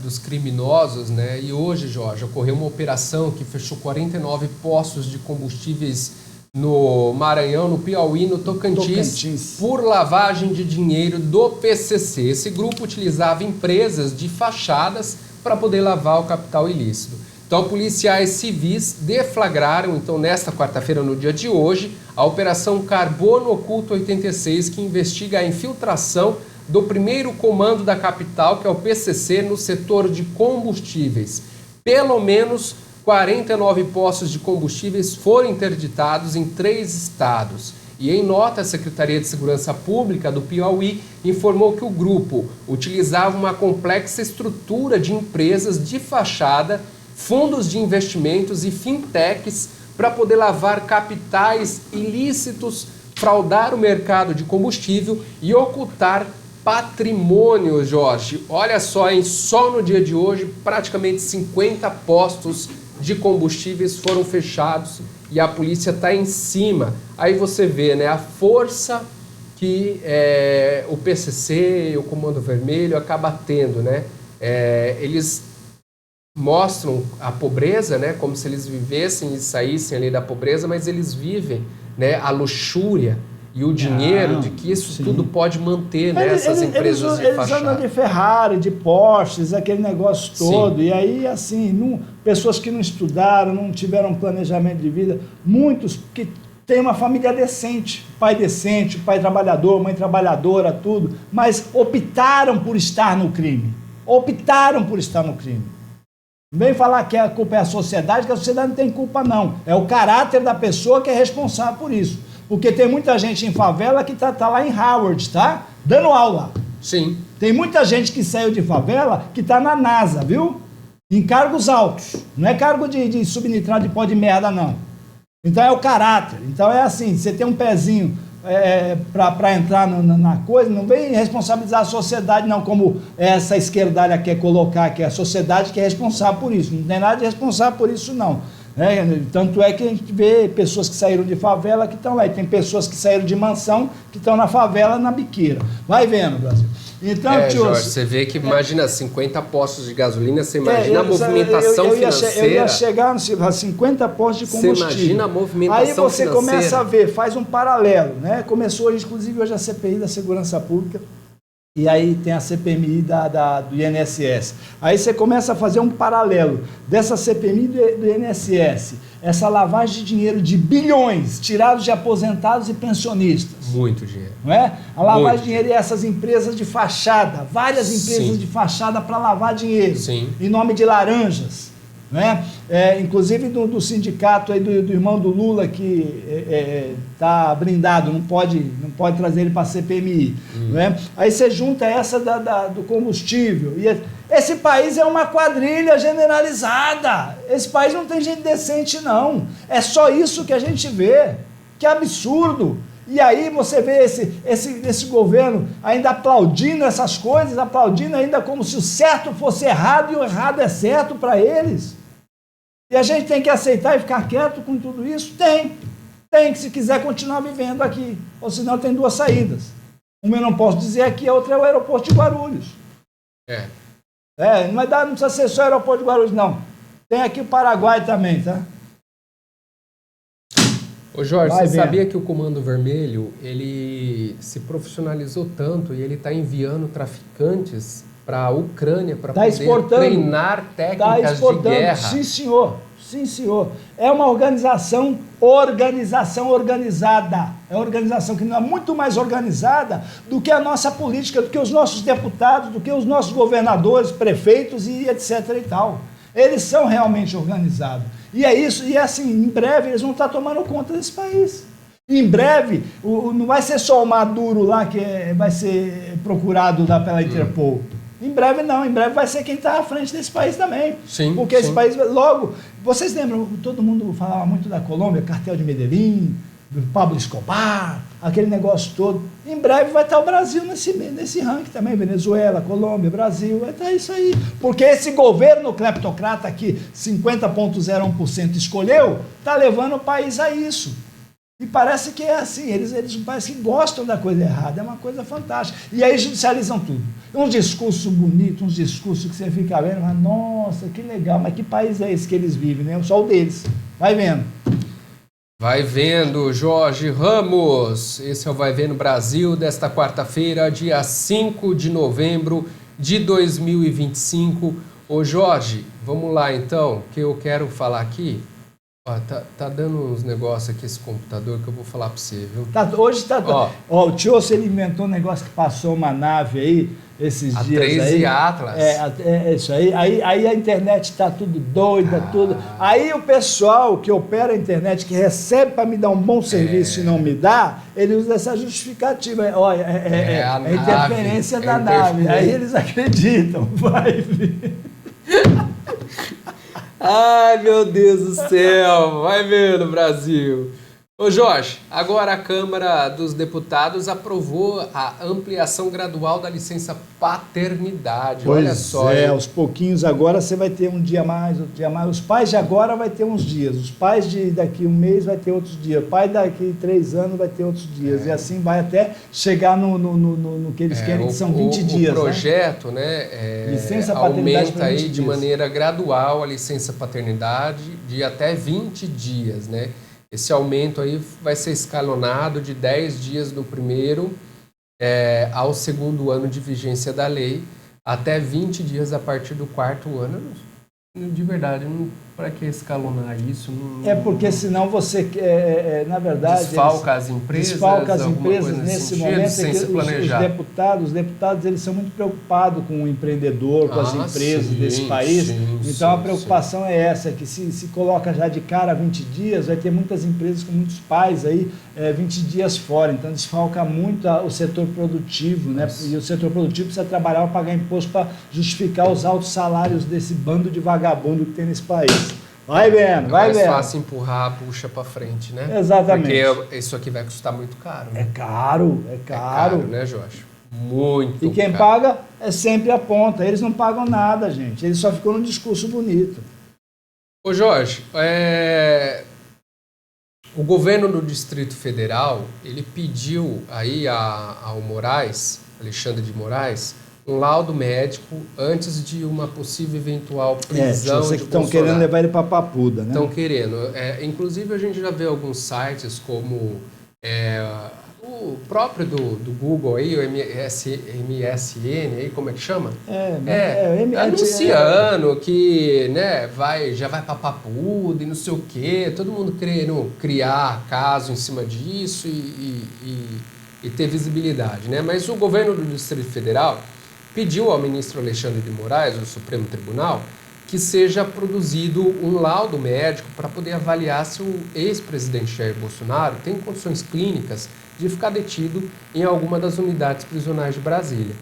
dos criminosos, né? E hoje, Jorge, ocorreu uma operação que fechou 49 postos de combustíveis no Maranhão, no Piauí, no Tocantins, por lavagem de dinheiro do PCC. Esse grupo utilizava empresas de fachadas para poder lavar o capital ilícito. Então, policiais civis deflagraram, então, nesta quarta-feira, no dia de hoje, a Operação Carbono Oculto 86, que investiga a infiltração do primeiro comando da capital, que é o PCC, no setor de combustíveis. Pelo menos 49 postos de combustíveis foram interditados em 3 estados. E em nota, a Secretaria de Segurança Pública do Piauí informou que o grupo utilizava uma complexa estrutura de empresas de fachada, fundos de investimentos e fintechs para poder lavar capitais ilícitos, fraudar o mercado de combustível e ocultar patrimônio, Jorge. Olha só, hein? Só no dia de hoje, praticamente 50 postos de combustíveis foram fechados e a polícia está em cima. Aí você vê, né, a força que o PCC, o Comando Vermelho, acaba tendo, né? Eles mostram a pobreza, né, como se eles vivessem e saíssem ali da pobreza, mas eles vivem, né, a luxúria e o dinheiro de que isso tudo pode manter, né, essas empresas de fachada. Eles andam de Ferrari, de Porsches, aquele negócio todo. Sim. E aí, assim, pessoas que não estudaram, não tiveram planejamento de vida, muitos que têm uma família decente, pai trabalhador, mãe trabalhadora, tudo, mas optaram por estar no crime. Optaram por estar no crime. Não vem falar que a culpa é a sociedade, que a sociedade não tem culpa, não. É o caráter da pessoa que é responsável por isso. Porque tem muita gente em favela que tá lá em Harvard, tá? Dando aula. Sim. Tem muita gente que saiu de favela que tá na NASA, viu? Em cargos altos. Não é cargo de subnitrado de pó de merda, não. Então é o caráter. Então é assim, você tem um pezinho para entrar na coisa, não vem responsabilizar a sociedade, não, como essa esquerdalha quer colocar, que é a sociedade que é responsável por isso. Não tem nada de responsável por isso, não. Tanto é que a gente vê pessoas que saíram de favela que estão lá, e tem pessoas que saíram de mansão que estão na favela, na biqueira. Vai vendo, Brasil. Então, Jorge, você vê que, imagina, 50 postos de gasolina, você imagina a movimentação financeira. Eu ia chegar a 50 postos de combustível. Você imagina a movimentação financeira. Aí você começa a ver, faz um paralelo, né? Começou, inclusive, hoje a CPI da Segurança Pública, e aí tem a CPMI do INSS. Aí você começa a fazer um paralelo dessa CPMI do INSS, essa lavagem de dinheiro de bilhões tirados de aposentados e pensionistas. Muito dinheiro. Não é? A lavagem de dinheiro e essas empresas de fachada, várias empresas de fachada para lavar dinheiro. Sim. Em nome de laranjas. Não é? Inclusive do sindicato aí do irmão do Lula que está blindado, não pode trazer ele para a CPMI. Não é? Aí você junta essa do combustível. E esse país é uma quadrilha generalizada. Esse país não tem gente decente, não. É só isso que a gente vê. Que absurdo. E aí você vê esse governo ainda aplaudindo essas coisas, aplaudindo ainda como se o certo fosse errado e o errado é certo para eles. E a gente tem que aceitar e ficar quieto com tudo isso? Tem, se quiser continuar vivendo aqui. Ou senão tem 2 saídas. Uma eu não posso dizer aqui, a outra é o aeroporto de Guarulhos. Não precisa ser só o aeroporto de Guarulhos, não. Tem aqui o Paraguai também, tá? Ô Jorge, você sabia que o Comando Vermelho, ele se profissionalizou tanto e ele está enviando traficantes para a Ucrânia para poder treinar técnicas de guerra? Sim, senhor. Sim, senhor. É uma organização organizada. É uma organização que é muito mais organizada do que a nossa política, do que os nossos deputados, do que os nossos governadores, prefeitos e etc. e tal. Eles são realmente organizados. E é isso, e assim, em breve eles vão estar tomando conta desse país. Em breve, não vai ser só o Maduro lá que vai ser procurado lá pela Interpol. Em breve não, em breve vai ser quem está à frente desse país também. Sim, porque esse país, logo, vocês lembram, todo mundo falava muito da Colômbia, cartel de Medellín, Pablo Escobar, aquele negócio todo. Em breve vai estar o Brasil nesse ranking também, Venezuela, Colômbia, Brasil, vai estar isso aí. Porque esse governo cleptocrata que 50,01% escolheu, está levando o país a isso. E parece que é assim, eles parece que gostam da coisa errada, é uma coisa fantástica. E aí judicializam tudo. Uns discursos bonitos, uns discursos que você fica vendo, mas, nossa, que legal, mas que país é esse que eles vivem, né? Só o deles. Vai vendo. Vai vendo, Jorge Ramos. Esse é o Vai Vendo Brasil desta quarta-feira, dia 5 de novembro de 2025. Ô Jorge, vamos lá então, que eu quero falar aqui. Ó, tá dando uns negócios aqui esse computador que eu vou falar para você, viu? Hoje tá... Ó, o Tiosso, ele inventou um negócio que passou uma nave aí, esses dias aí. A 13 Atlas. É isso aí. Aí a internet tá tudo doida, tudo. Aí o pessoal que opera a internet, que recebe para me dar um bom serviço e não me dá, ele usa essa justificativa. Olha, a interferência da nave. Aí eles acreditam. Vai ver. Ai, meu Deus do céu! Vai vendo, Brasil! Ô Jorge, agora a Câmara dos Deputados aprovou a ampliação gradual da licença paternidade. Pois olha só. Aos pouquinhos agora você vai ter um dia mais, outro dia mais. Os pais de agora vai ter uns dias, os pais de daqui um mês vai ter outros dias, o pai daqui 3 anos vai ter outros dias. E assim vai até chegar no que eles querem, que são 20 dias. O projeto, né, licença paternidade aumenta aí de maneira gradual a licença paternidade de até 20 dias, né? Esse aumento aí vai ser escalonado de 10 dias do primeiro ao segundo ano de vigência da lei, até 20 dias a partir do 4º ano. De verdade, para que escalonar isso? Porque senão você, na verdade... Desfalca as empresas nesse sentido, momento. sem se planejar. Os deputados eles são muito preocupados com o empreendedor, com as empresas desse país. Então a preocupação é essa, que se coloca já de cara 20 dias, vai ter muitas empresas com muitos pais aí 20 dias fora. Então desfalca muito o setor produtivo, né? E o setor produtivo precisa trabalhar para pagar imposto para justificar os altos salários desse bando de vagabundo que tem nesse país. Vai vendo, vai vendo. É mais fácil empurrar a bucha para frente, né? Exatamente. Porque isso aqui vai custar muito caro. Né? É caro. É caro, né, Jorge? Muito E quem caro. paga é sempre a ponta. Eles não pagam nada, gente. Eles só ficam num discurso bonito. Ô, Jorge, o governo do Distrito Federal, ele pediu aí ao Moraes, Alexandre de Moraes, um laudo médico antes de uma possível eventual prisão de Bolsonaro. Estão querendo levar ele para Papuda, né? Estão querendo. Inclusive, a gente já vê alguns sites como o próprio do Google aí, o MSN, aí, como é que chama? Anunciando que já vai para Papuda e não sei o quê. Todo mundo querendo criar caso em cima disso e ter visibilidade, né? Mas o governo do Distrito Federal pediu ao ministro Alexandre de Moraes, do Supremo Tribunal, que seja produzido um laudo médico para poder avaliar se o ex-presidente Jair Bolsonaro tem condições clínicas de ficar detido em alguma das unidades prisionais de Brasília.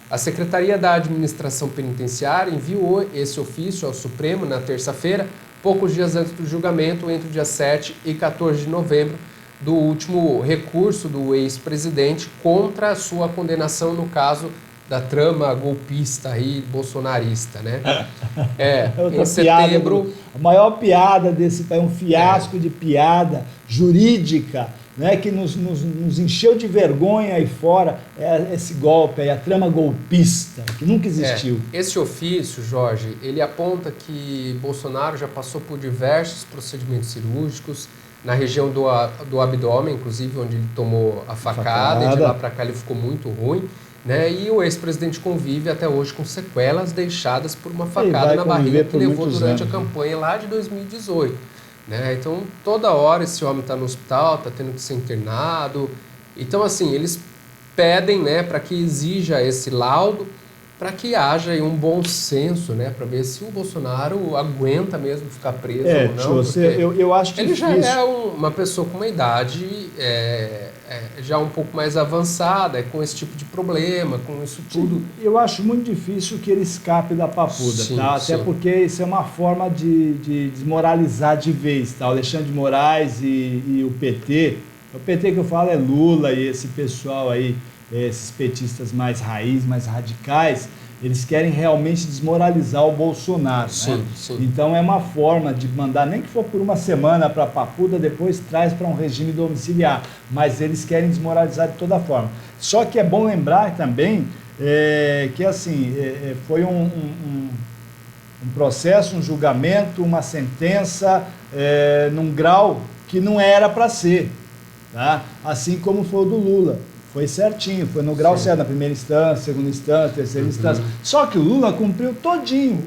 A Secretaria da Administração Penitenciária enviou esse ofício ao Supremo na terça-feira, poucos dias antes do julgamento, entre o dia 7 e 14 de novembro, do último recurso do ex-presidente contra a sua condenação no caso da trama golpista aí, bolsonarista, né? Em setembro... A maior piada desse país, um fiasco de piada jurídica, né, que nos encheu de vergonha aí fora, esse golpe aí, a trama golpista, que nunca existiu. Esse ofício, Jorge, ele aponta que Bolsonaro já passou por diversos procedimentos cirúrgicos na região do abdômen, inclusive onde ele tomou a facada. E de lá para cá ele ficou muito ruim. Né? E o ex-presidente convive até hoje com sequelas deixadas por uma facada na barriga que levou durante a campanha lá de 2018. Né? Então, toda hora esse homem está no hospital, está tendo que ser internado. Então, assim, eles pedem, né, para que exija esse laudo, para que haja aí um bom senso, né, para ver se o Bolsonaro aguenta mesmo ficar preso ou não. Eu acho que ele já é uma pessoa com uma idade já um pouco mais avançada, com esse tipo de problema, com isso tudo. Eu acho muito difícil que ele escape da Papuda, tá? Até porque isso é uma forma de desmoralizar de vez, tá? O Alexandre de Moraes e o PT, O PT que eu falo é Lula e esse pessoal aí, esses petistas mais raiz, mais radicais, eles querem realmente desmoralizar o Bolsonaro. Sim, né? sim. Então é uma forma de mandar, nem que for por uma semana para a Papuda, depois traz para um regime domiciliar. Mas eles querem desmoralizar de toda forma. Só que é bom lembrar também que assim, foi um processo, um julgamento, uma sentença num grau que não era para ser. Tá? Assim como foi o do Lula. Foi certinho, foi no grau certo, na primeira instância, segunda instância, terceira instância. Só que o Lula cumpriu todinho,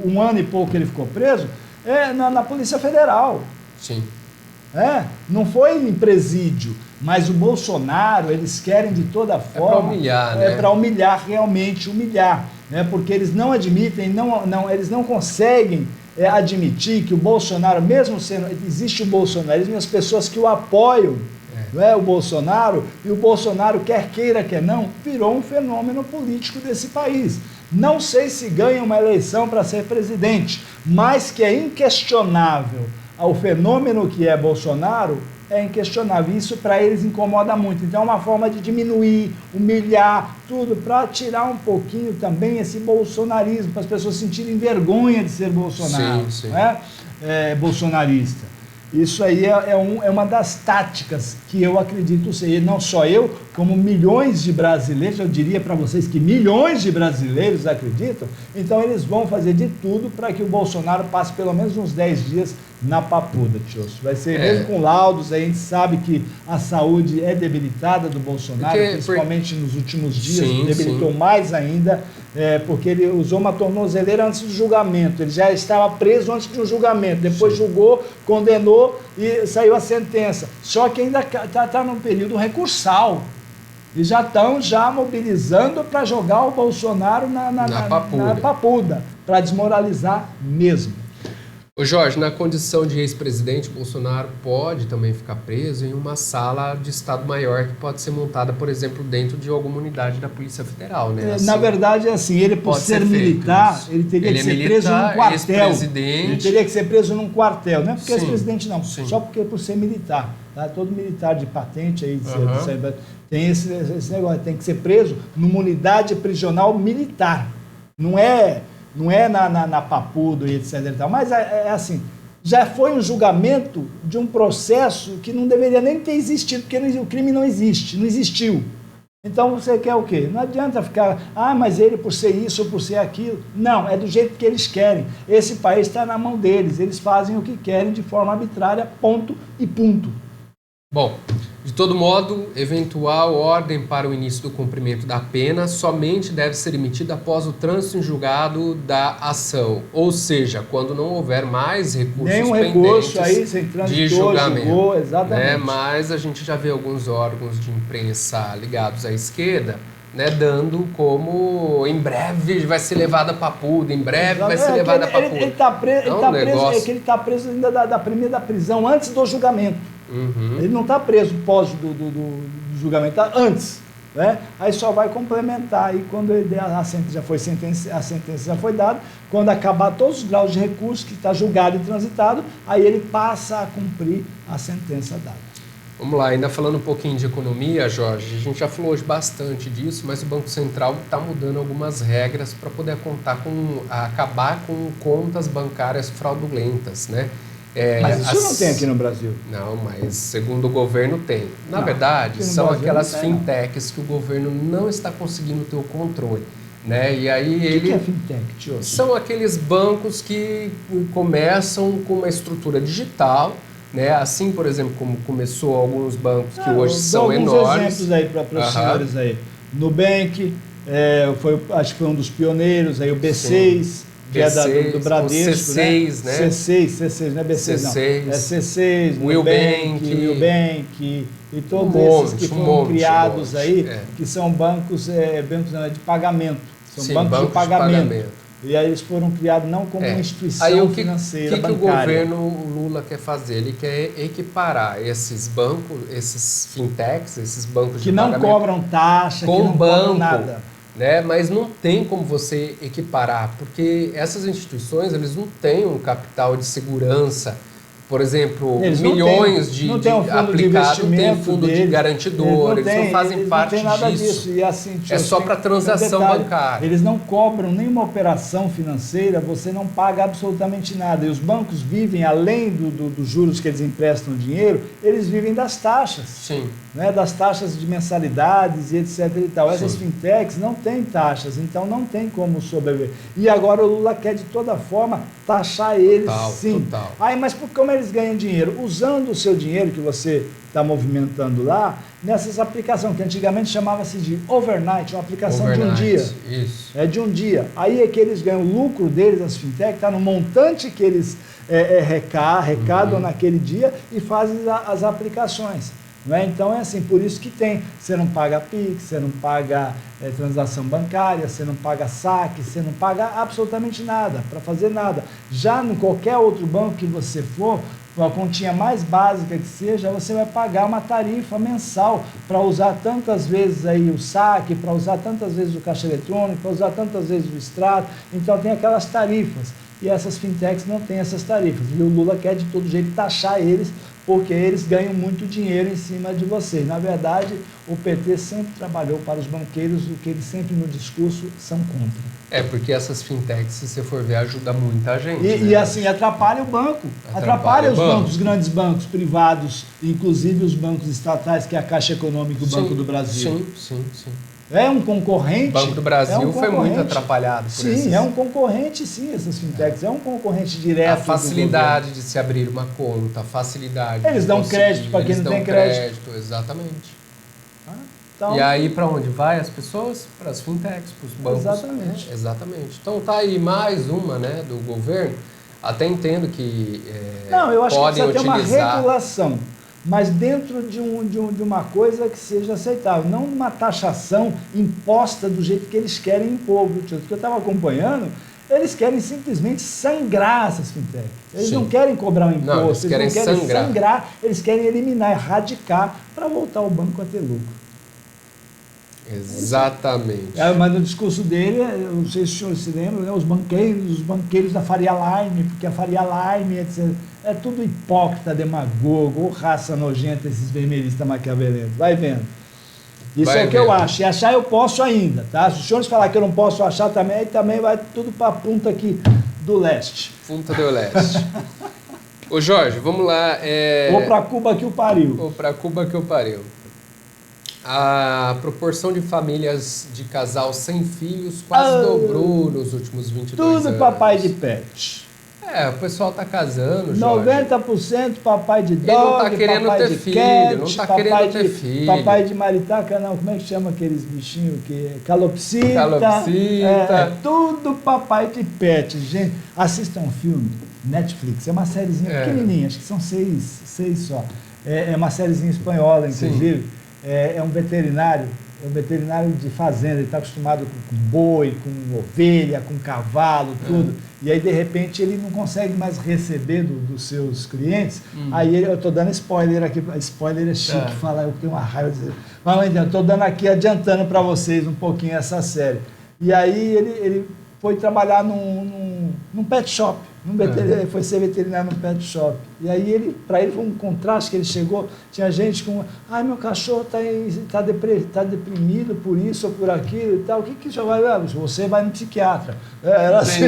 um ano e pouco que ele ficou preso, na Polícia Federal. Sim. Não foi em presídio, mas o Bolsonaro, eles querem de toda forma... para humilhar, né? Para humilhar, realmente humilhar. Né? Porque eles não admitem, eles não conseguem admitir que o Bolsonaro, mesmo sendo... Existe o bolsonarismo e as pessoas que o apoiam, o Bolsonaro, e o Bolsonaro, quer queira, quer não, virou um fenômeno político desse país. Não sei se ganha uma eleição para ser presidente, mas que é inquestionável o fenômeno que é Bolsonaro, é inquestionável. Isso para eles incomoda muito. Então é uma forma de diminuir, humilhar, tudo, para tirar um pouquinho também esse bolsonarismo, para as pessoas sentirem vergonha de ser Bolsonaro, sim. bolsonarista. Isso aí é uma das táticas que eu acredito ser, não só eu, como milhões de brasileiros, eu diria para vocês que milhões de brasileiros acreditam, então eles vão fazer de tudo para que o Bolsonaro passe pelo menos uns 10 dias na Papuda, Tiosso. Vai ser mesmo com laudos, a gente sabe que a saúde é debilitada do Bolsonaro, principalmente nos últimos dias, debilitou mais ainda, porque ele usou uma tornozeleira antes do julgamento, ele já estava preso antes do julgamento, depois julgou, condenou e saiu a sentença. Só que ainda está num período recursal. E já estão mobilizando para jogar o Bolsonaro na Papuda, para desmoralizar mesmo. Ô Jorge, na condição de ex-presidente, Bolsonaro pode também ficar preso em uma sala de Estado-Maior que pode ser montada, por exemplo, dentro de alguma unidade da Polícia Federal, né? Na verdade, é assim, ele por ser militar, ele teria que ser preso num quartel. Ele teria que ser preso num quartel, não é porque é ex-presidente não, só porque por ser militar. Tá? Todo militar de patente aí, tem esse negócio, tem que ser preso numa unidade prisional militar. Não é na Papuda e etc. E tal. Mas assim, já foi um julgamento de um processo que não deveria nem ter existido, porque o crime não existiu. Então você quer o quê? Não adianta ficar, mas ele por ser isso ou por ser aquilo. Não, é do jeito que eles querem. Esse país está na mão deles, eles fazem o que querem de forma arbitrária, ponto e ponto. Bom, de todo modo, eventual ordem para o início do cumprimento da pena somente deve ser emitida após o trânsito em julgado da ação, ou seja, quando não houver mais recursos nenhum recurso aí, sem trânsito de julgamento. Julgou, exatamente. Mas a gente já vê alguns órgãos de imprensa ligados à esquerda, dando como em breve vai ser levado a Papuda, em breve vai ser levado a Papuda. Ele está preso ainda da primeira prisão, antes do julgamento. Ele não está preso pós do julgamento, está antes. Aí só vai complementar aí quando a sentença já foi dada, quando acabar todos os graus de recurso que está julgado e transitado, aí ele passa a cumprir a sentença dada. Vamos lá, ainda falando um pouquinho de economia, Jorge, a gente já falou hoje bastante disso, mas o Banco Central está mudando algumas regras para poder acabar com contas bancárias fraudulentas, mas isso não tem aqui no Brasil. Não, mas segundo o governo tem. Na verdade, são aquelas fintechs que o governo não está conseguindo ter o controle. E aí o que é fintech, tio? São aqueles bancos que começam com uma estrutura digital, assim, por exemplo, como começou alguns bancos que hoje são enormes. Alguns exemplos aí para os senhores aí. Nubank, acho que foi um dos pioneiros, aí o B6... Sim. Que B6, é do Bradesco, C6, né? C6, não é B6 C6, não. É C6, Nubank e todos esses que foram criados aí, que são bancos de pagamento. São bancos de pagamento. E aí eles foram criados não como uma instituição financeira, bancária. O que o governo Lula quer fazer? Ele quer equiparar esses bancos, esses fintechs, esses bancos que de pagamento... Que não cobram taxa, que não cobram nada. Mas não tem como você equiparar, porque essas instituições eles não têm um capital de segurança por exemplo, Eles milhões não tem um fundo aplicado, não tem fundo de deles, garantidor, eles não fazem parte disso. Não tem nada disso. disso. E assim, É só para transação bancária. Eles não cobram nenhuma operação financeira, você não paga absolutamente nada. E os bancos vivem, além dos juros que eles emprestam dinheiro, eles vivem das taxas. Sim. Né, das taxas de mensalidades e etc. e tal. Essas fintechs não têm taxas, então não tem como sobreviver. E agora o Lula quer de toda forma taxar eles, sim. Total. Aí, mas como eles ganham dinheiro? Usando o seu dinheiro que você está movimentando lá, nessas aplicações, que antigamente chamava-se de overnight, uma aplicação de um dia. Isso. É de um dia. Aí é que eles ganham o lucro deles, as fintechs, está no montante que eles arrecadam naquele dia e fazem as aplicações. Não é? Então é assim, por isso que você não paga PIX, você não paga transação bancária, você não paga saque, você não paga absolutamente nada, para fazer nada. Já em qualquer outro banco que você for, a continha mais básica que seja, você vai pagar uma tarifa mensal para usar tantas vezes aí o saque, para usar tantas vezes o caixa eletrônico, para usar tantas vezes o extrato, então tem aquelas tarifas. E essas fintechs não têm essas tarifas. E o Lula quer de todo jeito taxar eles, porque eles ganham muito dinheiro em cima de vocês. Na verdade, o PT sempre trabalhou para os banqueiros, o que eles sempre no discurso são contra. Porque essas fintechs, se você for ver, ajudam muita gente. E assim, atrapalha o banco. Atrapalha os bancos, os grandes bancos privados, inclusive os bancos estatais, que é a Caixa Econômica e o Banco do Brasil. Sim. É um concorrente. O Banco do Brasil foi muito atrapalhado por isso. Sim, é um concorrente, sim, essas fintechs. É um concorrente direto. A facilidade de se abrir uma conta, a facilidade. Eles dão crédito para quem não tem crédito. Exatamente. Então, e aí, para onde vai as pessoas? Para as fintechs, para os bancos. Exatamente. Exatamente. Então, tá aí mais uma, né, do governo. Até entendo que não, eu acho podem que precisa ter utilizar... uma regulação, mas dentro de uma coisa que seja aceitável, não uma taxação imposta do jeito que eles querem impor. Porque eu estava acompanhando, eles querem simplesmente sangrar essas fintechs. Eles não querem cobrar um imposto, eles não querem sangrar, eles querem eliminar, erradicar, para voltar o banco a ter lucro. Exatamente. Mas no discurso dele, eu não sei se o senhor se lembra, né, os banqueiros da Faria Lime, porque a Faria Lime, etc. É tudo hipócrita, demagogo, ou raça nojenta, esses vermelhistas maquiavelenos. Vai vendo. Isso é o que eu acho. E achar eu posso ainda, tá? Se os senhores falar que eu não posso achar também, aí também vai tudo para a punta aqui do leste. Punta do leste. Ô Jorge, vamos lá. Ou para Cuba que o pariu. Ou para Cuba que o pariu. A proporção de famílias de casal sem filhos quase dobrou nos últimos 22 anos. Tudo papai de pet. O pessoal tá casando, Jorge. 90% papai de dog, não tá querendo papai ter de filho, cat, não tá querendo ter filho. Papai de maritaca, não, como é que chama aqueles bichinhos que... Calopsita. Calopsita. Tudo papai de pet, gente. Assistam um filme, Netflix, é uma sériezinha pequenininha, acho que são seis só. É uma sériezinha espanhola, inclusive. É um veterinário de fazenda, ele está acostumado com boi, com ovelha, com cavalo, tudo. E aí, de repente, ele não consegue mais receber dos seus clientes. Aí eu estou dando spoiler aqui, spoiler é chique, falar, eu tenho uma raiva de dizer. Mas eu estou dando aqui, adiantando para vocês um pouquinho essa série. E aí ele foi trabalhar num pet shop. Ele foi ser veterinário num pet shop. E aí, para ele foi um contraste que ele chegou. Tinha gente com... meu cachorro tá deprimido por isso ou por aquilo e tal. O que já vai... Você vai no psiquiatra. Era assim.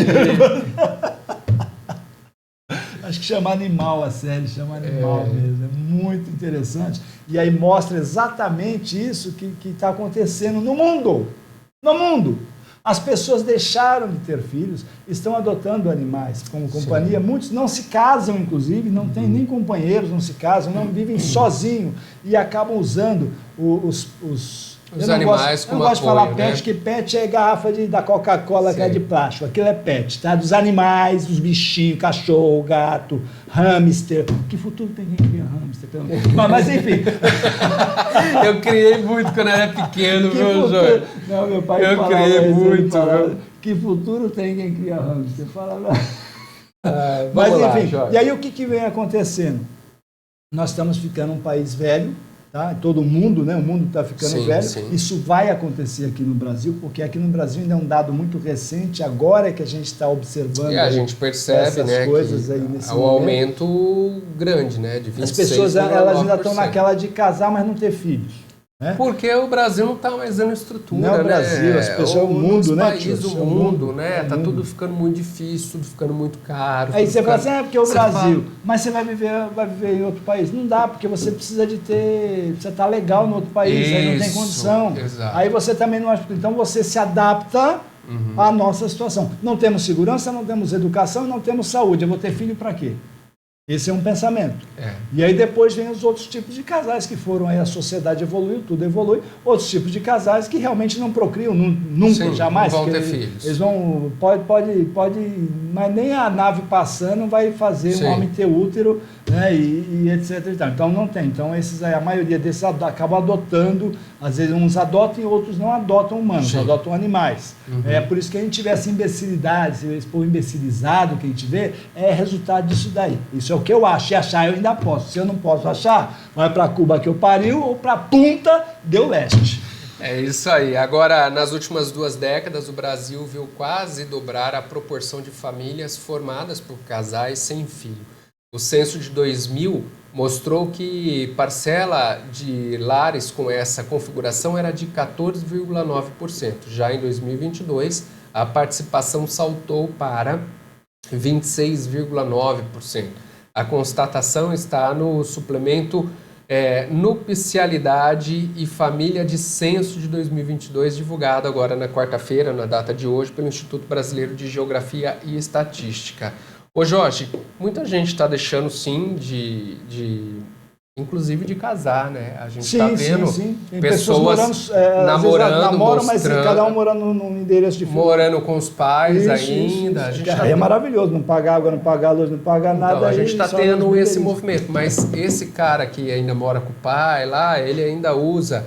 Acho que chama Animal a série, chama Animal mesmo. É muito interessante. E aí mostra exatamente isso que está acontecendo no mundo. No mundo. As pessoas deixaram de ter filhos, estão adotando animais como companhia. Sim. Muitos não se casam, inclusive, não têm nem companheiros, não se casam, não vivem sozinhos e acabam usando os animais como apoio. Eu não gosto de falar pet, que pet é garrafa da Coca-Cola que é de plástico. Aquilo é pet, tá? Dos animais, dos bichinhos, cachorro, gato, hamster. Que futuro tem quem cria hamster? Mas enfim. Eu criei muito quando era pequeno, viu, Jorge? Não, meu pai eu criei muito. Que futuro tem quem cria hamster? Fala. Mas enfim, e aí o que vem acontecendo? Nós estamos ficando um país velho, tá? Todo mundo, né? O mundo está ficando velho. Sim. Isso vai acontecer aqui no Brasil, porque aqui no Brasil ainda é um dado muito recente, agora é que a gente está observando. E a gente percebe, essas né, coisas que aí nesse há um aumento grande, né, de 26,9%. As pessoas elas ainda estão naquela de casar, mas não ter filhos. Né? Porque o Brasil não está mais dando estrutura, não é o Brasil, né? as pessoas, o mundo, né? País, o mundo, né? Tá tudo ficando muito difícil, tudo ficando muito caro. Aí você fala assim, porque é o Brasil. Fala... Mas você vai viver em outro país. Não dá, porque você precisa de ter... Você tá legal no outro país, aí não tem condição. Exato. Aí você também não... Então você se adapta à nossa situação. Não temos segurança, não temos educação, não temos saúde. Eu vou ter filho para quê? Esse é um pensamento. E aí depois vem os outros tipos de casais que foram aí, a sociedade evoluiu, tudo evolui. Outros tipos de casais que realmente não procriam, nunca, sim, jamais. Não vão ter filhos. Eles vão, pode, mas nem a nave passando vai fazer um homem ter útero, né, e etc. Então não tem. Então esses aí, a maioria desses acabam adotando, às vezes uns adotam e outros não adotam humanos, adotam animais. É por isso que a gente tiver essa imbecilidade, esse povo imbecilizado que a gente vê, é resultado disso daí. Isso é o que eu acho. Se achar, eu ainda posso. Se eu não posso achar, vai para Cuba que eu pariu ou para Punta del Leste. É isso aí. Agora, nas últimas 2 décadas, o Brasil viu quase dobrar a proporção de famílias formadas por casais sem filho. O censo de 2000 mostrou que parcela de lares com essa configuração era de 14,9%. Já em 2022, a participação saltou para 26,9%. A constatação está no suplemento Nupcialidade e Família de Censo de 2022, divulgado agora na quarta-feira, na data de hoje, pelo Instituto Brasileiro de Geografia e Estatística. Ô Jorge, muita gente está deixando sim inclusive de casar, né? A gente está vendo Tem pessoas namorando, namoram, mas cada um morando num endereço diferente. Morando com os pais ainda. A gente é maravilhoso, não pagar água, não pagar luz, não pagar nada. Então, a gente está tendo esse movimento, mas esse cara que ainda mora com o pai lá, ele ainda usa,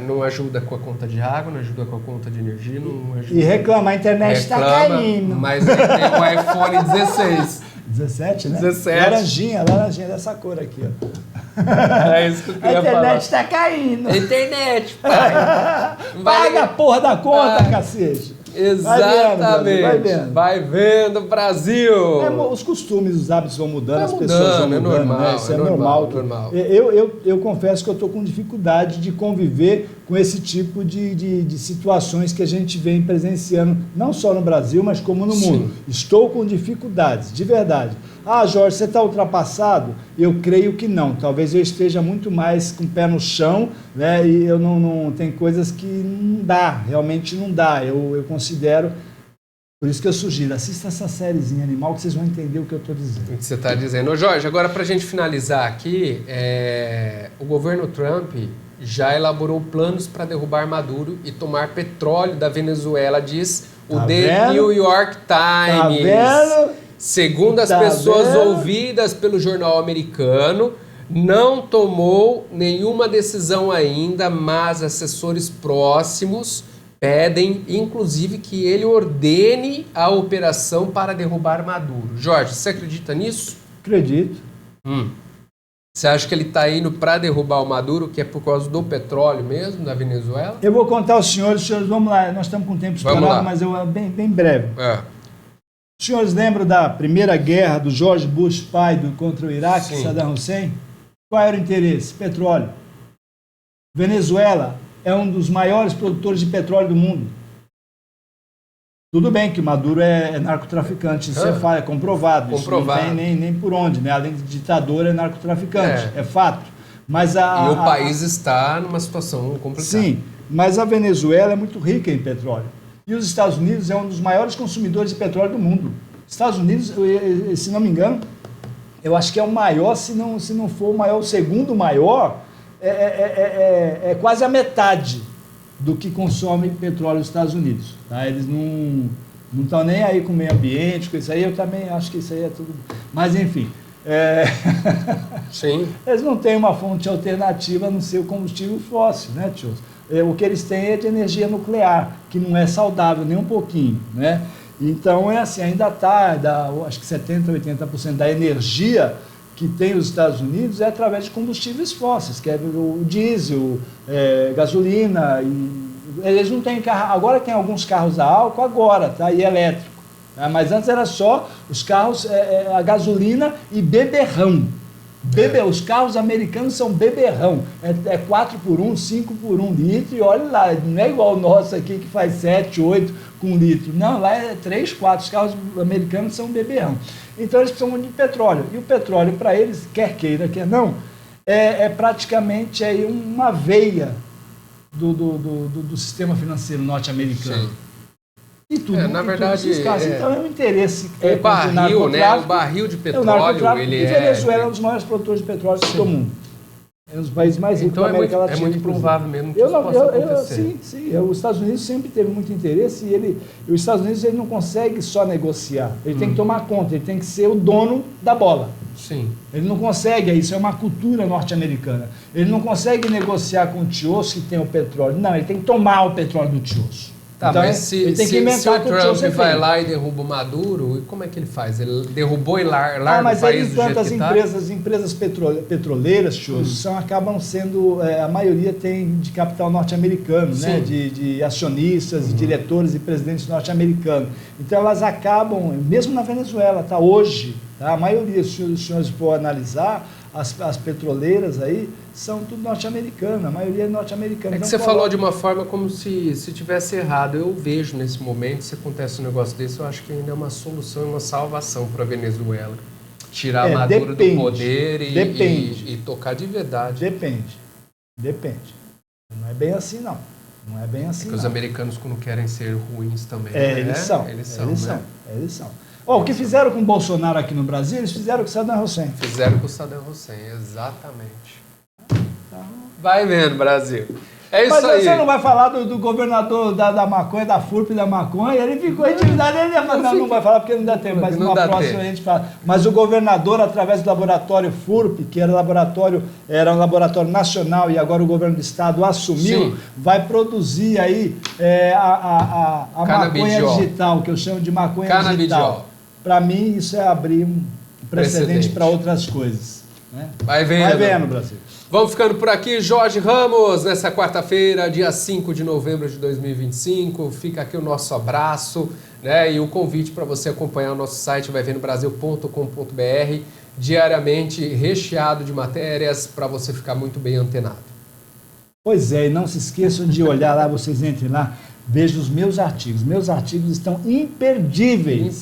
não ajuda com a conta de água, não ajuda com a conta de energia, não ajuda. E reclama, a internet está caindo. Mas ele tem um iPhone 16. 17, né? 17. Laranjinha dessa cor aqui, ó. É isso que eu queria falar. A internet está caindo. A internet, pai. Paga a porra da conta, cacete. Exatamente. Vai vendo, Brasil. Os costumes, os hábitos vão mudando, as pessoas vão mudando. Normal, né? Isso é normal. Eu confesso que eu estou com dificuldade de conviver com esse tipo de situações que a gente vem presenciando, não só no Brasil, mas como no mundo. Estou com dificuldades, de verdade. Jorge, você está ultrapassado? Eu creio que não. Talvez eu esteja muito mais com o pé no chão, né? E eu não tem coisas que não dá, realmente não dá. Eu considero, por isso que eu sugiro, assista essa sériezinha Animal que vocês vão entender o que eu estou dizendo. O que você está dizendo. Ô Jorge, agora para a gente finalizar aqui, o governo Trump já elaborou planos para derrubar Maduro e tomar petróleo da Venezuela, diz o The New York Times. Tá vendo? Segundo as pessoas ouvidas pelo jornal americano, não tomou nenhuma decisão ainda, mas assessores próximos pedem, inclusive, que ele ordene a operação para derrubar Maduro. Jorge, você acredita nisso? Acredito. Você acha que ele está indo para derrubar o Maduro, que é por causa do petróleo mesmo, da Venezuela? Eu vou contar aos senhores, vamos lá, nós estamos com o tempo estourado, mas bem breve. Os senhores lembram da primeira guerra do George Bush pai contra o Iraque, Saddam Hussein? Qual era o interesse? Petróleo. Venezuela é um dos maiores produtores de petróleo do mundo. Tudo bem que Maduro é narcotraficante, isso é comprovado. Isso não tem nem por onde, né? Além de ditador, é narcotraficante, é fato. Mas e o país está numa situação complicada. Sim, mas a Venezuela é muito rica em petróleo. E os Estados Unidos é um dos maiores consumidores de petróleo do mundo. Estados Unidos, se não me engano, eu acho que é o maior, se não for o maior, o segundo maior, é quase a metade do que consome petróleo nos Estados Unidos. Tá? Eles não estão nem aí com o meio ambiente, com isso aí, eu também acho que isso aí é tudo... Mas, enfim... Sim. Eles não têm uma fonte alternativa a não ser o combustível fóssil, né, tio? O que eles têm é de energia nuclear, que não é saudável nem um pouquinho, né? Então, ainda está, acho que 70%, 80% da energia que tem os Estados Unidos é através de combustíveis fósseis, que é o diesel, gasolina. Eles não têm carro. Agora tem alguns carros a álcool, agora, tá? E elétrico. Tá? Mas antes era só os carros a gasolina e beberrão. Os carros americanos são beberrão. É 4 por 1, 5 por 1 litro. E olha lá, não é igual o nosso aqui que faz 7, 8 com 1 litro. Não, lá é 3, 4. Os carros americanos são beberrão. Então eles precisam muito de petróleo. E o petróleo, para eles, quer queira, quer não, é praticamente aí uma veia do sistema financeiro norte-americano. E tudo, na verdade, então é um interesse. O barril, né? O barril de petróleo, ele é... Venezuela é um dos maiores produtores de petróleo do mundo. É um dos países mais ricos da América Latina. É muito provável mesmo que isso possa acontecer. Sim. Os Estados Unidos sempre teve muito interesse e os Estados Unidos ele não consegue só negociar. Ele tem que tomar conta, ele tem que ser o dono da bola. Sim. Ele não consegue, isso é uma cultura norte-americana. Ele não consegue negociar com o tiosso que tem o petróleo. Não, ele tem que tomar o petróleo do tiosso. Tá, então, mas se o Trump vai lá e derruba o Maduro, como é que ele faz? Ele derrubou e larga o país do jeito que tá? As empresas petroleiras, acabam sendo, a maioria tem de capital norte-americano, né? De acionistas, diretores e presidentes norte-americanos. Então elas acabam, mesmo na Venezuela, tá? Hoje, tá? A maioria, se os senhores for analisar, as petroleiras aí são tudo norte-americana, a maioria é norte-americana. É que você falou de uma forma como se tivesse errado. Eu vejo nesse momento, se acontece um negócio desse, eu acho que ainda é uma solução, uma salvação para a Venezuela. Tirar Maduro do poder e tocar de verdade. Depende. Não é bem assim, não. Não é bem assim, porque os americanos, quando querem ser ruins também, eles são. O que fizeram com o Bolsonaro aqui no Brasil, eles fizeram com o Saddam Hussein. Fizeram com o Saddam Hussein, exatamente. Vai vendo, Brasil. É isso aí. Mas você não vai falar do governador da maconha, da FURP da maconha? Ele ficou intimidado, ele ia falar, não vai falar porque não dá tempo, mas numa próxima a gente fala. Mas o governador, através do laboratório FURP, que era um laboratório nacional e agora o governo do estado assumiu, vai produzir aí a maconha digital, que eu chamo de maconha digital. Para mim, isso é abrir um precedente para outras coisas. Né? Vai vendo, Brasil. Vamos ficando por aqui. Jorge Ramos, nessa quarta-feira, dia 5 de novembro de 2025. Fica aqui o nosso abraço, né? E o convite para você acompanhar o nosso site vaivendobrasil.com.br, diariamente recheado de matérias para você ficar muito bem antenado. Pois é, e não se esqueçam de olhar lá, vocês entrem lá, vejam os meus artigos. Meus artigos estão imperdíveis.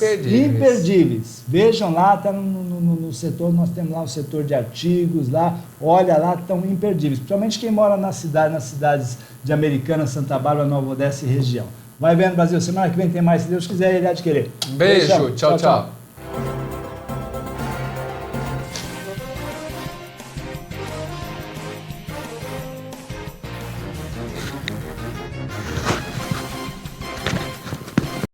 Vejam lá, está no setor, nós temos lá o setor de artigos, lá, olha lá, estão imperdíveis. Principalmente quem mora nas cidades de Americana, Santa Bárbara, Nova Odessa e região. Vai vendo, Brasil. Semana que vem tem mais, se Deus quiser, ele há de querer. Beijo, tchau.